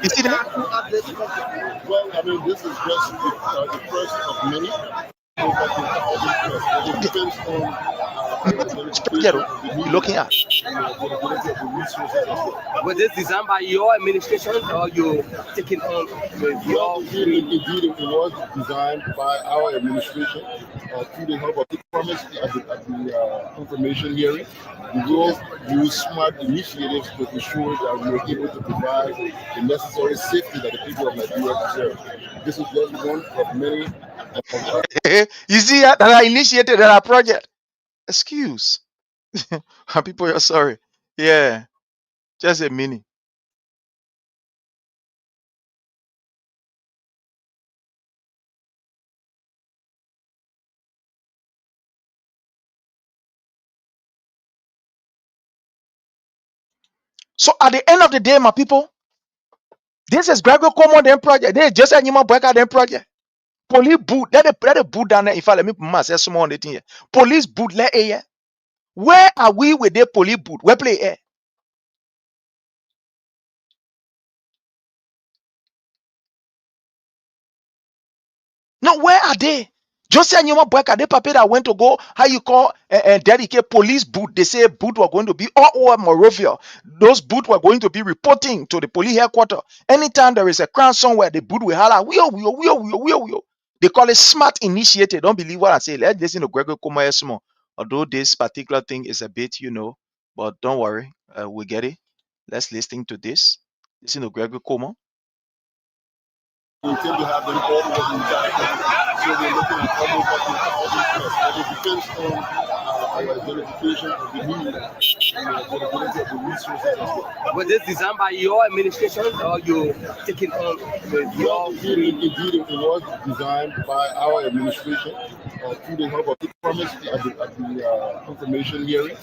You see that? Well, I mean, this is just the first of many. It Okay. depends on Not the this project identification of the you're need looking at. and the availability of the resources as well. Was this designed by your administration or you taking on with Well, your indeed, it was designed by our administration through the help of the promise at the confirmation hearing. We will use smart initiatives to ensure that we are able to provide the necessary safety that the people of Nigeria deserve. This is just one of many. You see that I initiated that project. Excuse. And people are sorry. Yeah. Just a minute. So at the end of the day, my people, this is Gregor Common them project. This is just a human Boakai them project. Police boot. Let the boot down there. In fact, let me put my say small on the thing here. Police boot let here. Where are we with the police boot? Where play here? No, where are they? Just say Nyoma Boakai, they paper that went to go, how you call dedicate police boot. They say boot were going to be all over Morovia. Those boot were going to be reporting to the police headquarters. Anytime there is a crime somewhere, the boot will holler, we. They call it smart initiated. Don't believe what I say. Let's listen to Gregor Kuma small. Although this particular thing is a bit, but don't worry, we get it. Let's listen to this. Listen to Gregor Kuma. We intend to have them all over the entire country. So we're looking at almost every place. But it depends on our identification of the need and the availability of the resources as well. was this designed by your administration or you taking on with your Indeed, it was designed by our administration through the help of the promise at the confirmation hearing.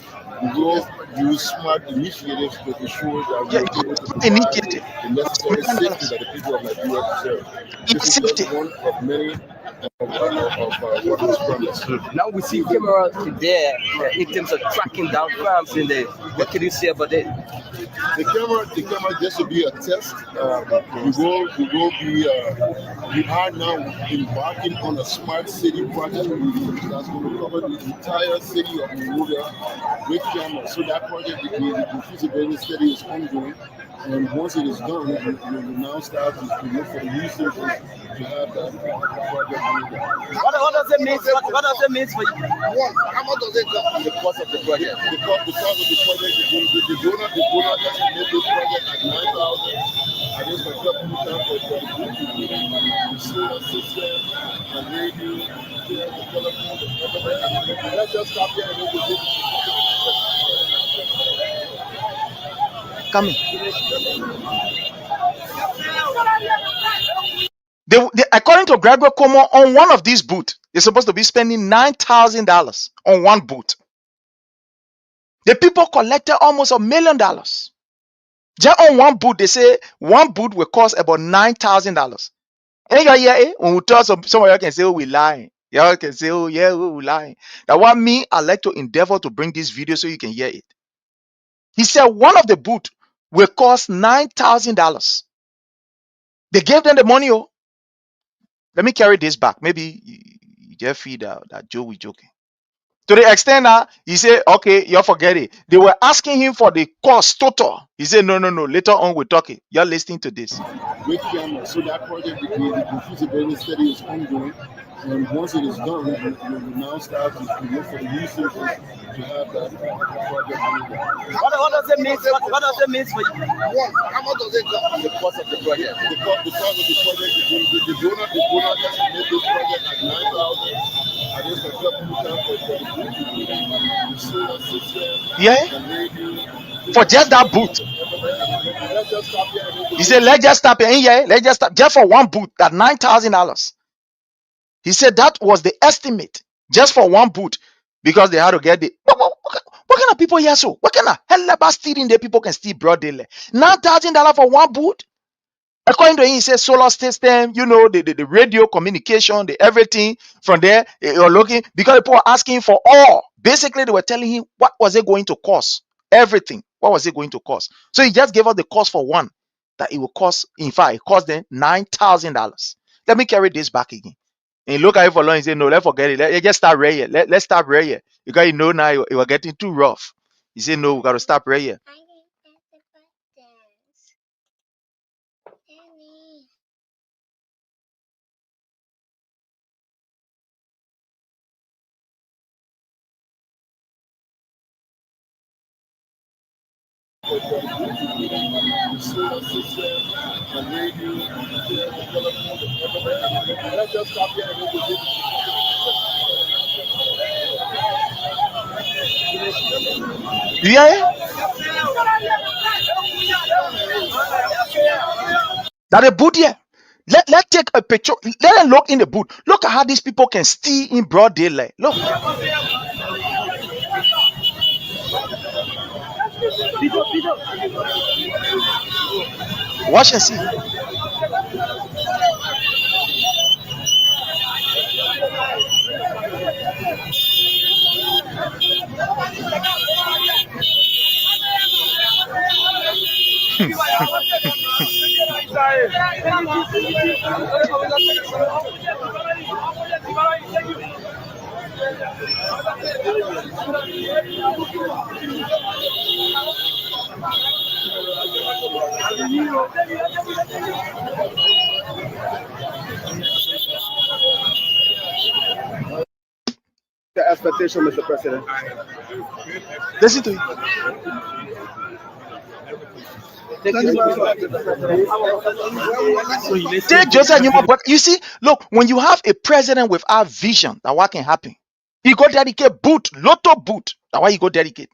We will use smart initiatives to ensure that we Yeah, are able to provide initiative. the necessary safety $1 that the people of Nigeria deserve. This is safety. just one of many what was promised. now we see camera there in terms of tracking down crimes in there. What can you say about that? The camera just to be a test. We are now embarking on a smart city project that's going to cover the entire city of Monrovia with cameras. So that project, the feasibility study is ongoing. And once it is done, we will now start to look for the resources to have that project moving. What does it mean? What does it mean for you? How much does it cost? The cost of the project. The cost of the project is the donor just made this project at 9,000. I just went up to town for the solar system, the radio, the telephone, everything. Let's just stop here and then we'll get Coming. According to Gregor Como, on one of these booths, they're supposed to be spending $9,000 on one booth. The people collected almost $1 million. Just on one booth, they say one booth will cost about $9,000. And you hear, when we talk, some of you can say, oh, we lying. Y'all can say, oh, yeah, we lying. Now, what me, I like to endeavor to bring this video so you can hear it. He said one of the booths will cost $9,000. They gave them the money. Oh, let me carry this back. Maybe you just feed that Joe we joking. To the extent that he said, okay, you forget it. They were asking him for the cost total. He said, no. Later on, we'll talk it. You're listening to this. with cameras. So that project, the feasibility study is ongoing. And once it is done, we will now start to look for the resources to have that project moving. What does it mean? What does it mean for you? How much does it cost? The cost of the project. The cost of the project, the donor just made this project at 9,000. I just went up to town for the solar system, Yeah. the radio. For just that booth. Let's just stop here and then He said, let's just stop it. Yeah, let's just stop. Just for one booth at $9,000. He said that was the estimate just for one booth because they had to get the. What What kind of people here so? What kind of hell stealing the people can steal broad daylight? $9,000 for one boot? According to him, he says solar system, you know, the radio communication, the everything from there. You're looking because people were asking for all. Basically, they were telling him what was it going to cost? Everything. What was it going to cost? So he just gave us the cost for one that it will cost. In fact, it cost them $9,000. Let me carry this back again. And he look at it for long. He said, "No, let's forget it. Let's just start right here. Let's start right here because you know now it was getting too rough." He said, "No, we got to stop right here." Let's just stop here and go to You hear it? That a boot here. Let's take a picture. Let them look in the boot. Look at how these people can steal in broad daylight. Look. Watch and see. the expectation, Mr. President. Listen to it. Take Joseph Newman Boakai. You see, look, when you have a president without vision, that what can happen? He go dedicate boot, lotto boot. That's why he go dedicate.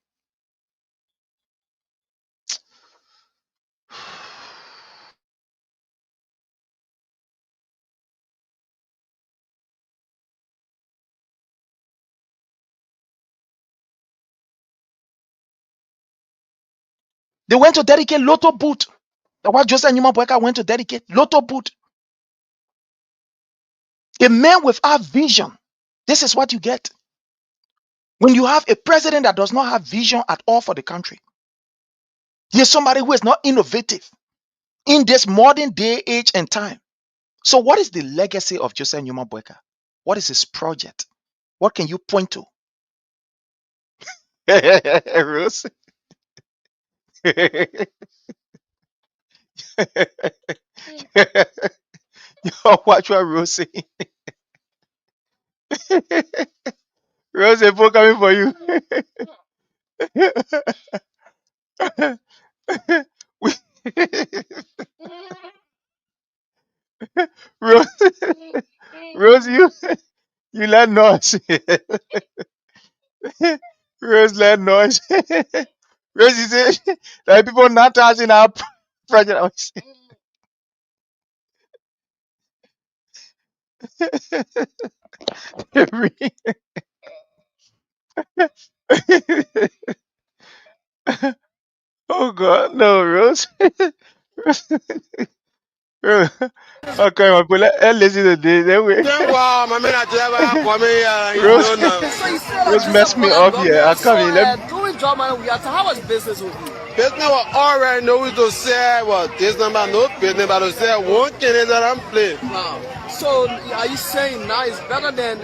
They went to dedicate lotto boot. That's why Joseph Newman Boakai went to dedicate lotto boot. A man without vision. This is what you get. When you have a president that does not have vision at all for the country. He is somebody who is not innovative in this modern day, age, and time. So what is the legacy of Joseph Newman Boakai? What is his project? What can you point to? Rose? Watch what Rose say. Rose, a book coming for you. Rose, Rose, you let noise. Rose let noise. Rose, you say that people not touching our project. Oh God, no, Rose. Rose. Okay, my boy, let's listen to this. Then we... Rose messed me up here. I come in. Doing job man, how was business with you? Business was alright. No, we to say what this number, no business, but to say one thing that I'm playing. Wow. So are you saying now it's better than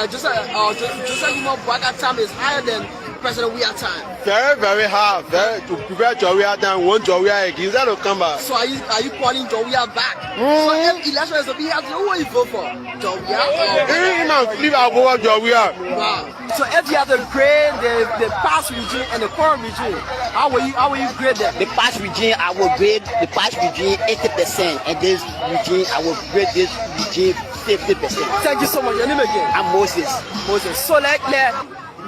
just Newman Boakai time is higher than President Weah time? Very, very hard. Very to prepare Weah time, one Weah again. That will come back. So are you calling Weah back? So if election is to be held, who will you vote for? Weah? Leave our vote for Weah. Wow. So if you have to grade the past regime and the current regime, how will you grade them? The past regime, I will grade the past regime 80%, and this regime, I will grade this regime 50%. Thank you so much. Your name again? I'm Moses. Moses. So like the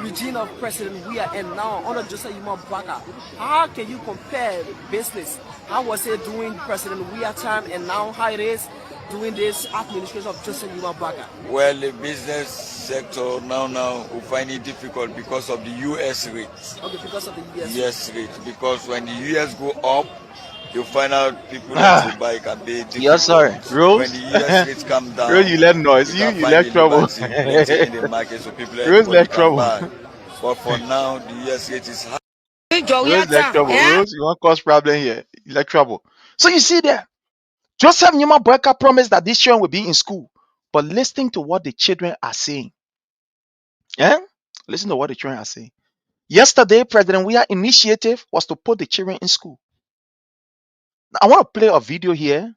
regime of President Weah and now under Joseph Newman Boakai, how can you compare business? How was it during President Weah time and now how it is? during this administration of Joseph Boakai? Well, the business sector now will find it difficult because of the US rate. Okay, because of the US rate. Because when the US go up, you find out people that you buy can be difficult. Yes, sir. Rose. When the US rates come down, Rose, you let noise. You let trouble. plenty in the market, so people Rose let trouble. buy. But for now, the US rate is high. Rose let trouble. Rose, you want to cause problem here. You let trouble. So you see there, Joseph Numa Boakai promised that these children will be in school. But listening to what the children are saying. Listen to what the children are saying. Yesterday, President Weah initiative was to put the children in school. Now, I want to play a video here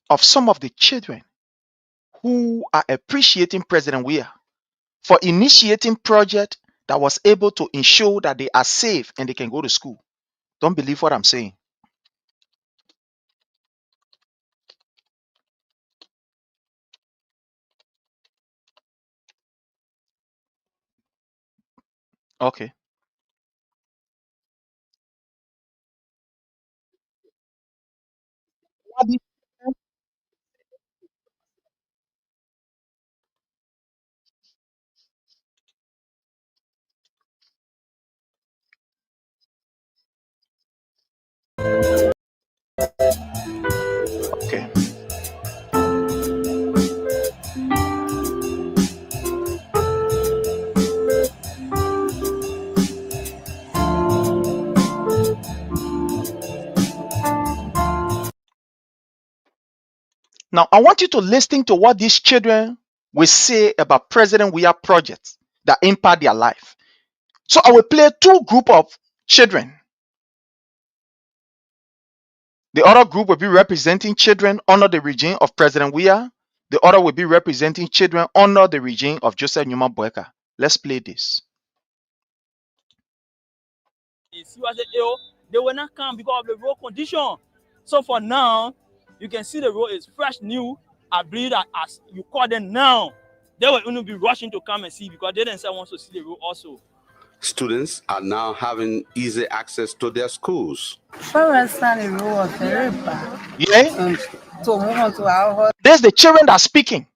of some of the children who are appreciating President Weah for initiating project that was able to ensure that they are safe and they can go to school. Don't believe what I'm saying. Okay. Okay. Now, I want you to listen to what these children will say about President Weah projects that impact their life. So I will play two group of children. The other group will be representing children under the regime of President Weah. The other will be representing children under the regime of Joseph Numa Boakai. Let's play this. They will not come because of the road condition. So for now, you can see the road is fresh, new. I believe that as you call them now, they will only be rushing to come and see because they themselves want to see the road also. Students are now having easy access to their schools. Yeah. There's the children that are speaking.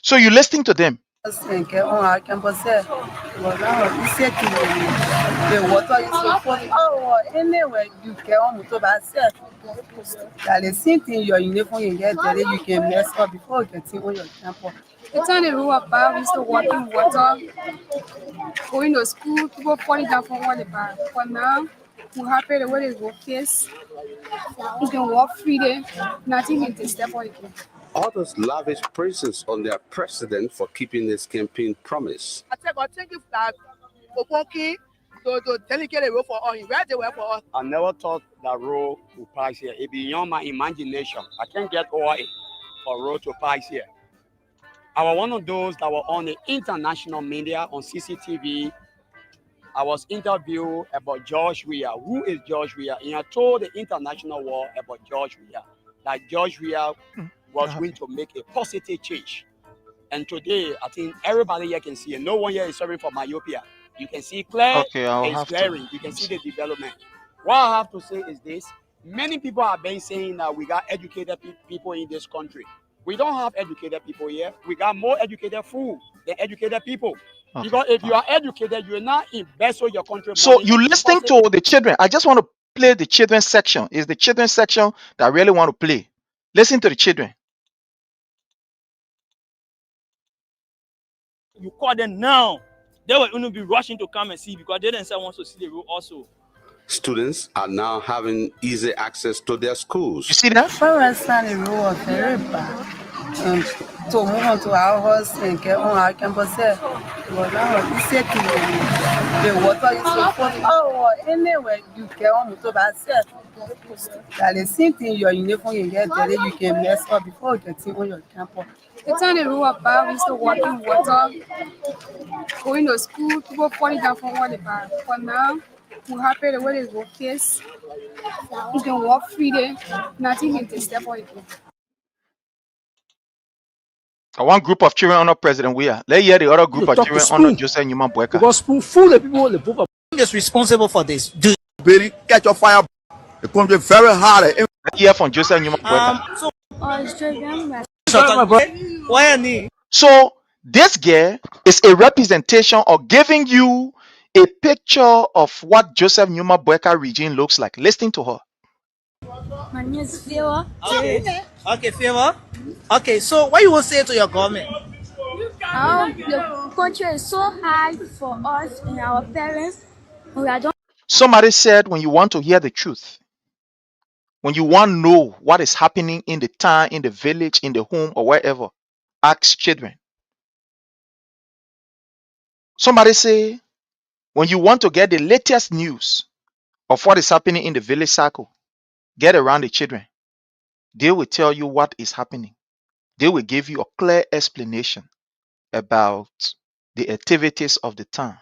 So you're listening to them. It's on the road about we used to walk in water, going to school, people falling down from water bar. But now, we're happy the way they go face. You can walk free there, nothing can take step on it. Others lavish praises on their president for keeping his campaign promise. I think if that Okoki to delegate a road for us, where they were for us. I never thought that road would pass here. It beyond my imagination. I can't get over it for road to pass here. I was one of those that were on the international media on CCTV. I was interviewed about George Weah. Who is George Weah? And I told the international world about George Weah, that George Weah was going to make a positive change. And today, I think everybody here can see it. No one here is suffering from myopia. You can see clear, it's glaring. You can see the development. What I have to say is this. Many people have been saying that we got educated people in this country. We don't have educated people here. We got more educated fools than educated people. Okay. Because if you are educated, you are not invest in your country. So you listening to the children. I just want to play the children's section. It's the children's section that I really want to play. Listen to the children. You call them now, they will only be rushing to come and see because they themselves want to see the road also. Students are now having easy access to their schools. You see that? To move on to our house and get on our campus here. But now you say the water is so funny. Oh, anyway, you get on to that set. That the same thing your uniform you get there, you can mess up before getting on your campus. It's on the road about we used to walk in water, going to school, people falling down from water bar. But now, we're happy the way they go face. You can walk free there, nothing can take step on it. One group of children under President Weah. Let's hear the other group of children under Joseph Numa Boakai. Because school fool the people, the poor is responsible for this. Baby, catch your fire. The country very hard. Let's hear from Joseph Numa Boakai. So So this girl is a representation or giving you a picture of what Joseph Numa Boakai regime looks like. Listen to her. My name is Weah. Okay, Favor. Okay, so what you will say to your government? The country is so hard for us and our parents. We are don't. Somebody said when you want to hear the truth, when you want to know what is happening in the town, in the village, in the home, or wherever, ask children. Somebody say when you want to get the latest news of what is happening in the village circle, get around the children. They will tell you what is happening. They will give you a clear explanation about the activities of the town.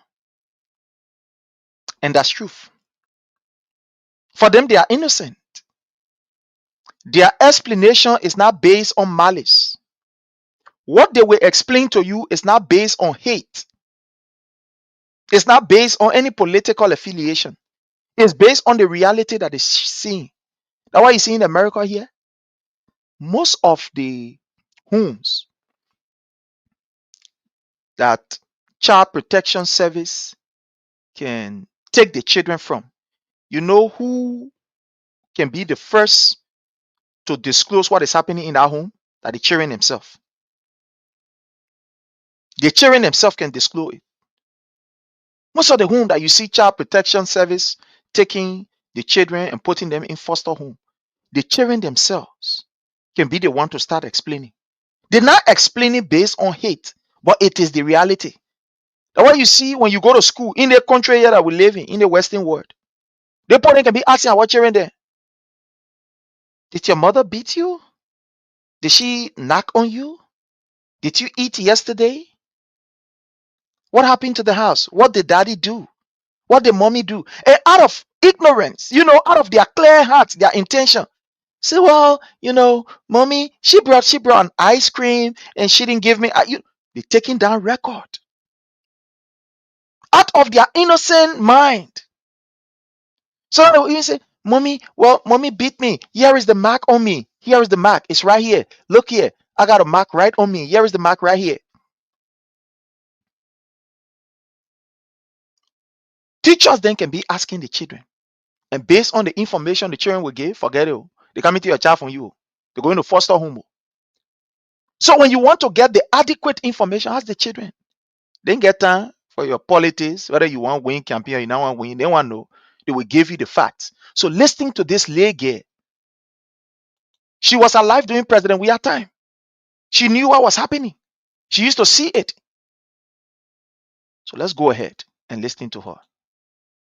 And that's truth. For them, they are innocent. Their explanation is not based on malice. What they will explain to you is not based on hate. It's not based on any political affiliation. It's based on the reality that is seen. That's why you see in America here, most of the homes that child protection service can take the children from, you know who can be the first to disclose what is happening in that home? That the children themselves. The children themselves can disclose it. Most of the home that you see child protection service taking the children and putting them in foster home, the children themselves can be the one to start explaining. They're not explaining based on hate, but it is the reality. That's what you see when you go to school in the country here that we live in the Western world. The parent can be asking our children there, did your mother beat you? Did she knock on you? Did you eat yesterday? What happened to the house? What did daddy do? What did mommy do? And out of ignorance, out of their clear hearts, their intention, say, well, mommy, she brought an ice cream and she didn't give me. They're taking down record out of their innocent mind. So they will even say, mommy, well, mommy beat me. Here is the mark on me. Here is the mark. It's right here. Look here. I got a mark right on me. Here is the mark right here. Teachers then can be asking the children. And based on the information the children will give, forget it. They come into your child from you. They're going to foster home. So when you want to get the adequate information, ask the children. Then get time for your politics, whether you want to win campaign or you don't want to win. They want to know. They will give you the facts. So listening to this lady, she was alive during President Weah time. She knew what was happening. She used to see it. So let's go ahead and listen to her.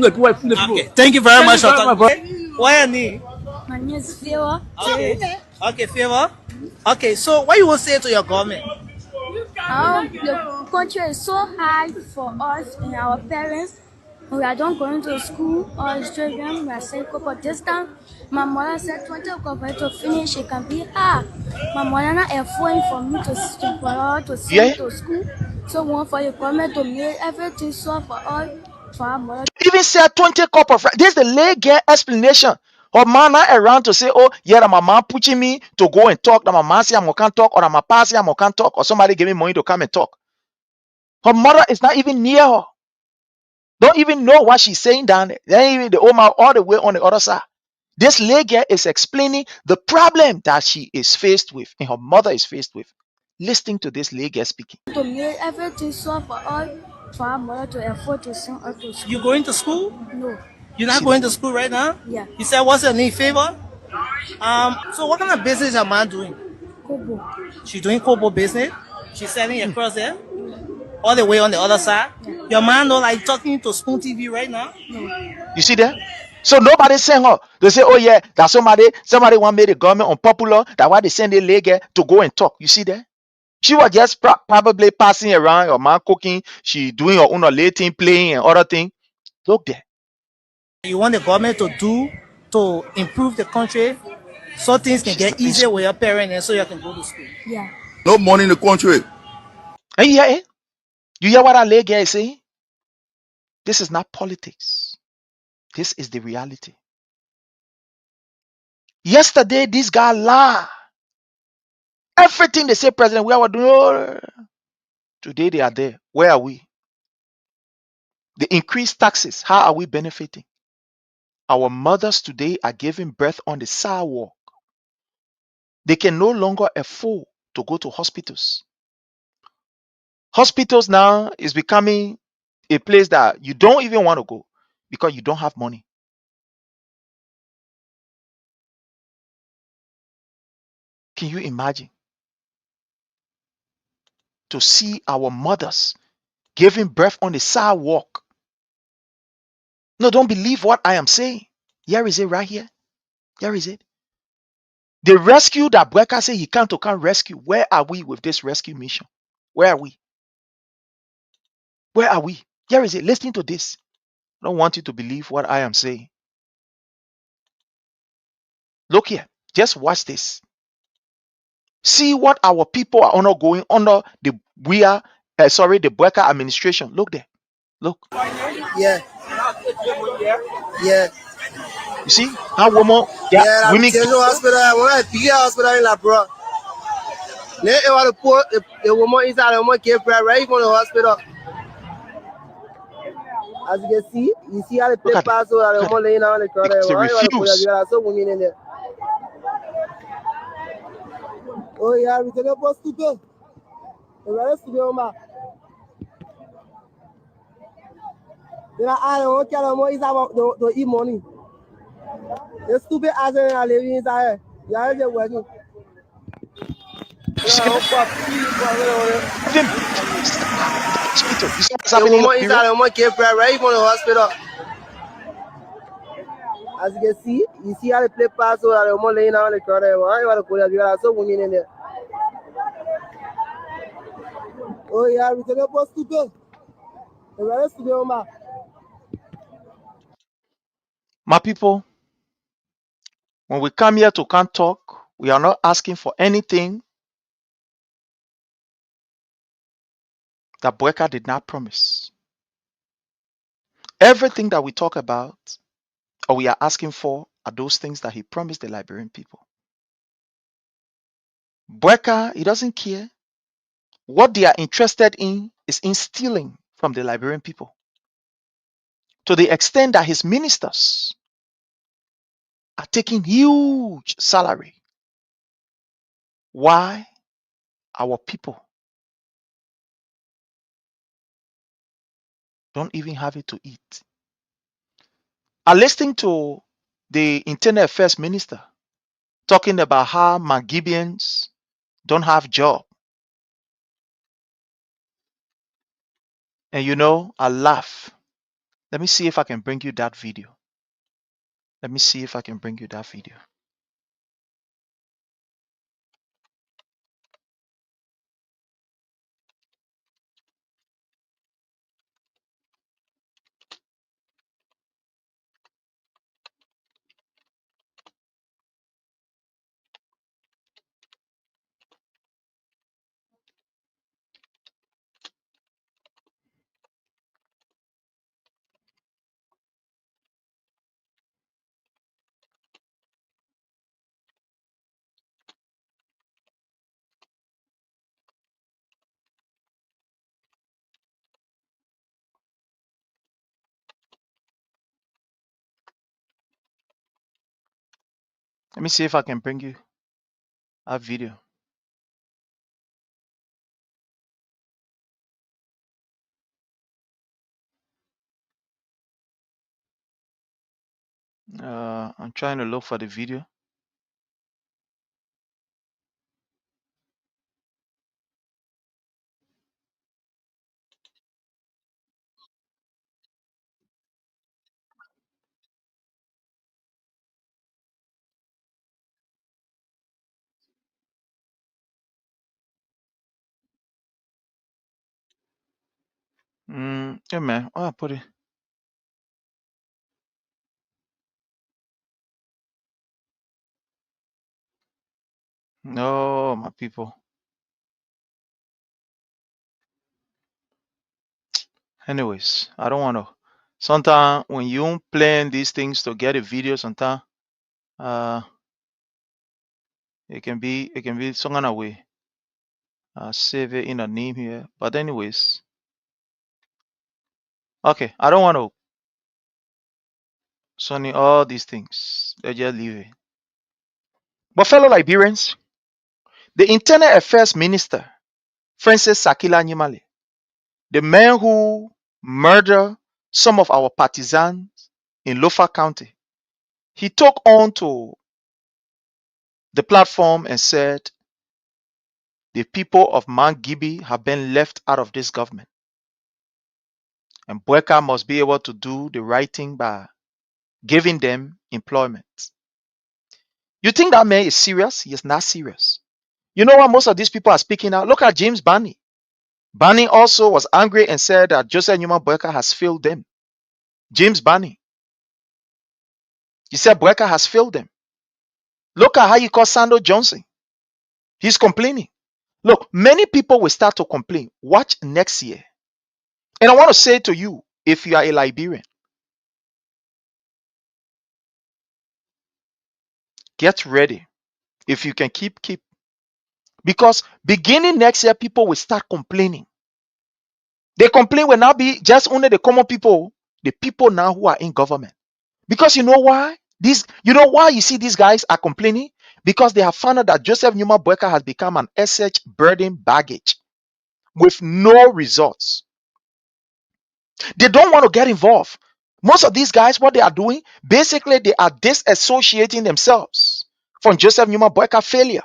Okay, thank you very much. Why me? My name is Weah. Okay, Favor. Okay, so what you will say to your government? The country is so hard for us and our parents. We are not going to school or children. We are saying, but this time, my mother said 20 o'clock to finish. It can be hard. My mother not afford for me to send to school. So one for the government to make everything so for all for our mother. Even said 20 cup of rice. This is the lady explanation. Her man not around to say, oh, yeah, that my mom pushing me to go and talk. That my mom say I can't talk, or that my pa say I can't talk, or somebody give me money to come and talk. Her mother is not even near her. Don't even know what she's saying down there. They ain't even the Omar all the way on the other side. This lady is explaining the problem that she is faced with and her mother is faced with. Listening to this lady speaking. To make everything so for all for our mother to afford to send us to school. You going to school? No. You're not going to school right now? Yeah. You said what's your name, Favor? So what kind of business is your mom doing? Kobo. She's doing Kobo business. She's selling your cross there, all the way on the other side. Yeah. Your man know like talking to Spoon TV right now. No. You see that? So nobody's saying, oh, they say, oh yeah, that somebody want to make the government unpopular. That's why they send the lady to go and talk. You see that? She was just probably passing around, your man cooking. She doing her own lating, playing and other thing. Look there. You want the government to do to improve the country so things can get easier with your parents and so you can go to school. Yeah. No money in the country. And you hear it? You hear what that lady is saying? This is not politics. This is the reality. Yesterday, this guy lied Everything they say, President, we are doing. Oh, today they are there. Where are we? The increased taxes. How are we benefiting? Our mothers today are giving birth on the sidewalk. They can no longer afford to go to hospitals. Hospitals now is becoming a place that you don't even want to go because you don't have money. Can you imagine to see our mothers giving birth on the sidewalk? No, don't believe what I am saying. Here is it right here. Here is it. The rescue that Boakai said he can't rescue. Where are we with this rescue mission? Where are we? Where are we? Here is it. Listen to this. I don't want you to believe what I am saying. Look here. Just watch this. See what our people are undergoing under the Weah, the Boakai administration. Look there. Look. Yeah. Yeah. You see how women, Yeah, women. hospital. I want to be hospital in La Bro. They want to put a woman inside. A woman get right from the hospital. As you can see, how they play pass over the woman laying down on the ground. They refuse. So women in there. Oh yeah, we can go stupid. The rest of the then I don't care no more is about to eat money. The stupid ass are living inside. You are just working. Hospital. You see what's The happening in woman inside Liberia? the woman came right from the hospital. As you can see how they play pass over the woman laying down on the ground. You want to put your so women in there. Oh yeah, we can go stupid. The rest of the My people, when we come here to come talk, we are not asking for anything that Boakai did not promise. Everything that we talk about or we are asking for are those things that he promised the Liberian people. Boakai, he doesn't care. What they are interested in is instilling from the Liberian people, to the extent that his ministers are taking huge salary. Why? Our people don't even have it to eat. I listened to the Internal Affairs Minister talking about how Magibians don't have job. And I laugh. Let me see if I can bring you that video. Let me see if I can bring you that video. Let me see if I can bring you that video. I'm trying to look for the video. Yeah, man. Oh, I put it. No, my people. Anyways, I don't want to. Sometimes when you plan these things to get a video, sometimes it can be some kind of way. I'll save it in a name here. But anyways, okay, I don't want to Sonny all these things. Let's just leave it. But fellow Liberians, the Internal Affairs Minister, Francis Sakila Nyimale, the man who murdered some of our partisans in Lofa County, he took on to the platform and said, the people of Mount Gibi have been left out of this government. And Boakai must be able to do the right thing by giving them employment. You think that man is serious? He is not serious. You know what most of these people are speaking out? Look at James Barney. Barney also was angry and said that Joseph Newman Boakai has failed them. James Barney. He said Boakai has failed them. Look at how you call Sando Johnson. He's complaining. Look, many people will start to complain. Watch next year. And I want to say to you, if you are a Liberian, get ready. If you can keep. Because beginning next year, people will start complaining. The complaint will not be just only the common people, the people now who are in government. Because you know why? You know why you see these guys are complaining? Because they have found out that Joseph Newman Boakai has become an SH burden baggage with no results. They don't want to get involved. Most of these guys, what they are doing, basically they are disassociating themselves from Joseph Newman Boakai failure.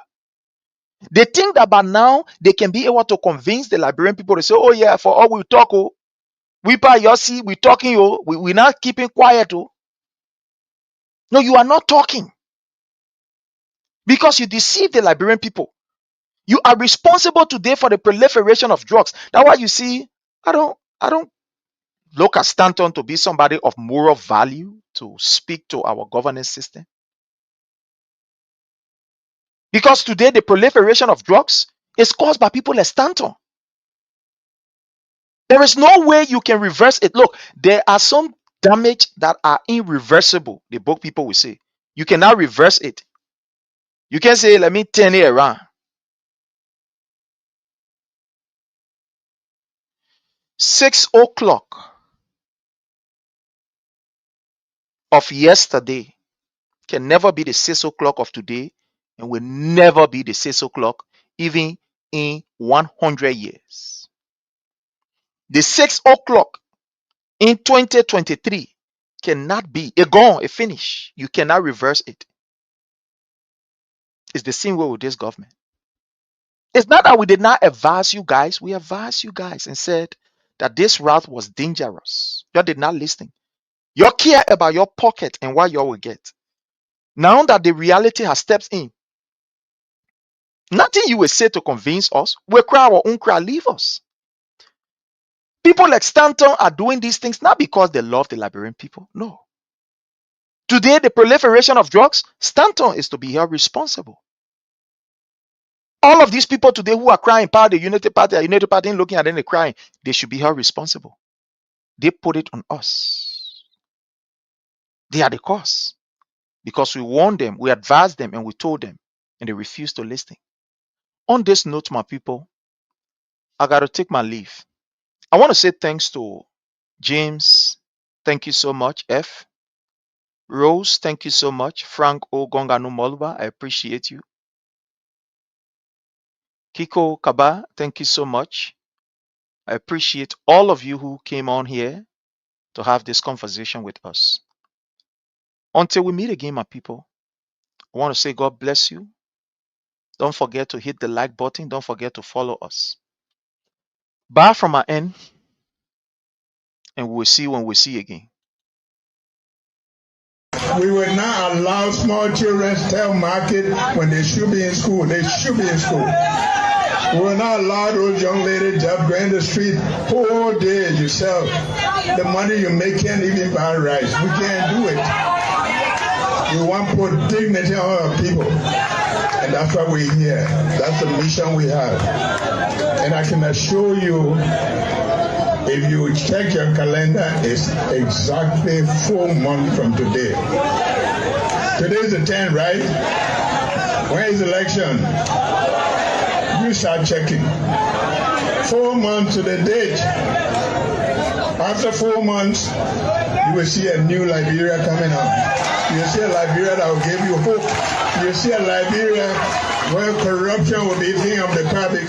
They think that by now they can be able to convince the Liberian people to say, oh yeah, for all we talk, oh, we by your see, we talking, oh, we're not keeping quiet, oh. No, you are not talking. Because you deceive the Liberian people. You are responsible today for the proliferation of drugs. That's why you see, I don't look at Stanton to be somebody of moral value to speak to our governance system. Because today the proliferation of drugs is caused by people like Stanton. There is no way you can reverse it. Look, there are some damage that are irreversible, the book people will say. You cannot reverse it. You can say, let me turn it around. 6 o'clock of yesterday can never be the 6 o'clock of today and will never be the 6 o'clock even in 100 years. The 6 o'clock in 2023 cannot be a gone, a finish. You cannot reverse it. It's the same way with this government. It's not that we did not advise you guys. We advised you guys and said that this route was dangerous. You did not listen. You care about your pocket and what you will get. Now that the reality has stepped in, nothing you will say to convince us. We'll cry our own cry, leave us. People like Stanton are doing these things not because they love the Liberian people. No. Today, the proliferation of drugs, Stanton is to be held responsible. All of these people today who are crying, power the Unity Party, looking at them and crying, they should be held responsible. They put it on us. They are the cause. Because we warned them, we advised them, and we told them, and they refused to listen. On this note, my people, I got to take my leave. I want to say thanks to James. Thank you so much. F. Rose, thank you so much. Frank O. Gonganu Moluba, I appreciate you. Kiko Kaba, thank you so much. I appreciate all of you who came on here to have this conversation with us. Until we meet again, my people, I want to say God bless you. Don't forget to hit the like button. Don't forget to follow us. Bye from our end, and we will see you when we see you again. We will not allow small children to tell market when they should be in school. They should be in school. We will not allow those young ladies just go in the street whole day yourself. The money you make can't even buy rice. We can't do it. We want to put dignity on our people. And that's why we're here. That's the mission we have. And I can assure you, if you check your calendar, it's exactly 4 months from today. Today's the 10th, right? When is the election? You start checking. 4 months to the date. After 4 months, you will see a new Liberia coming out. You will see a Liberia that will give you hope. You will see a Liberia where corruption will be a thing of the past.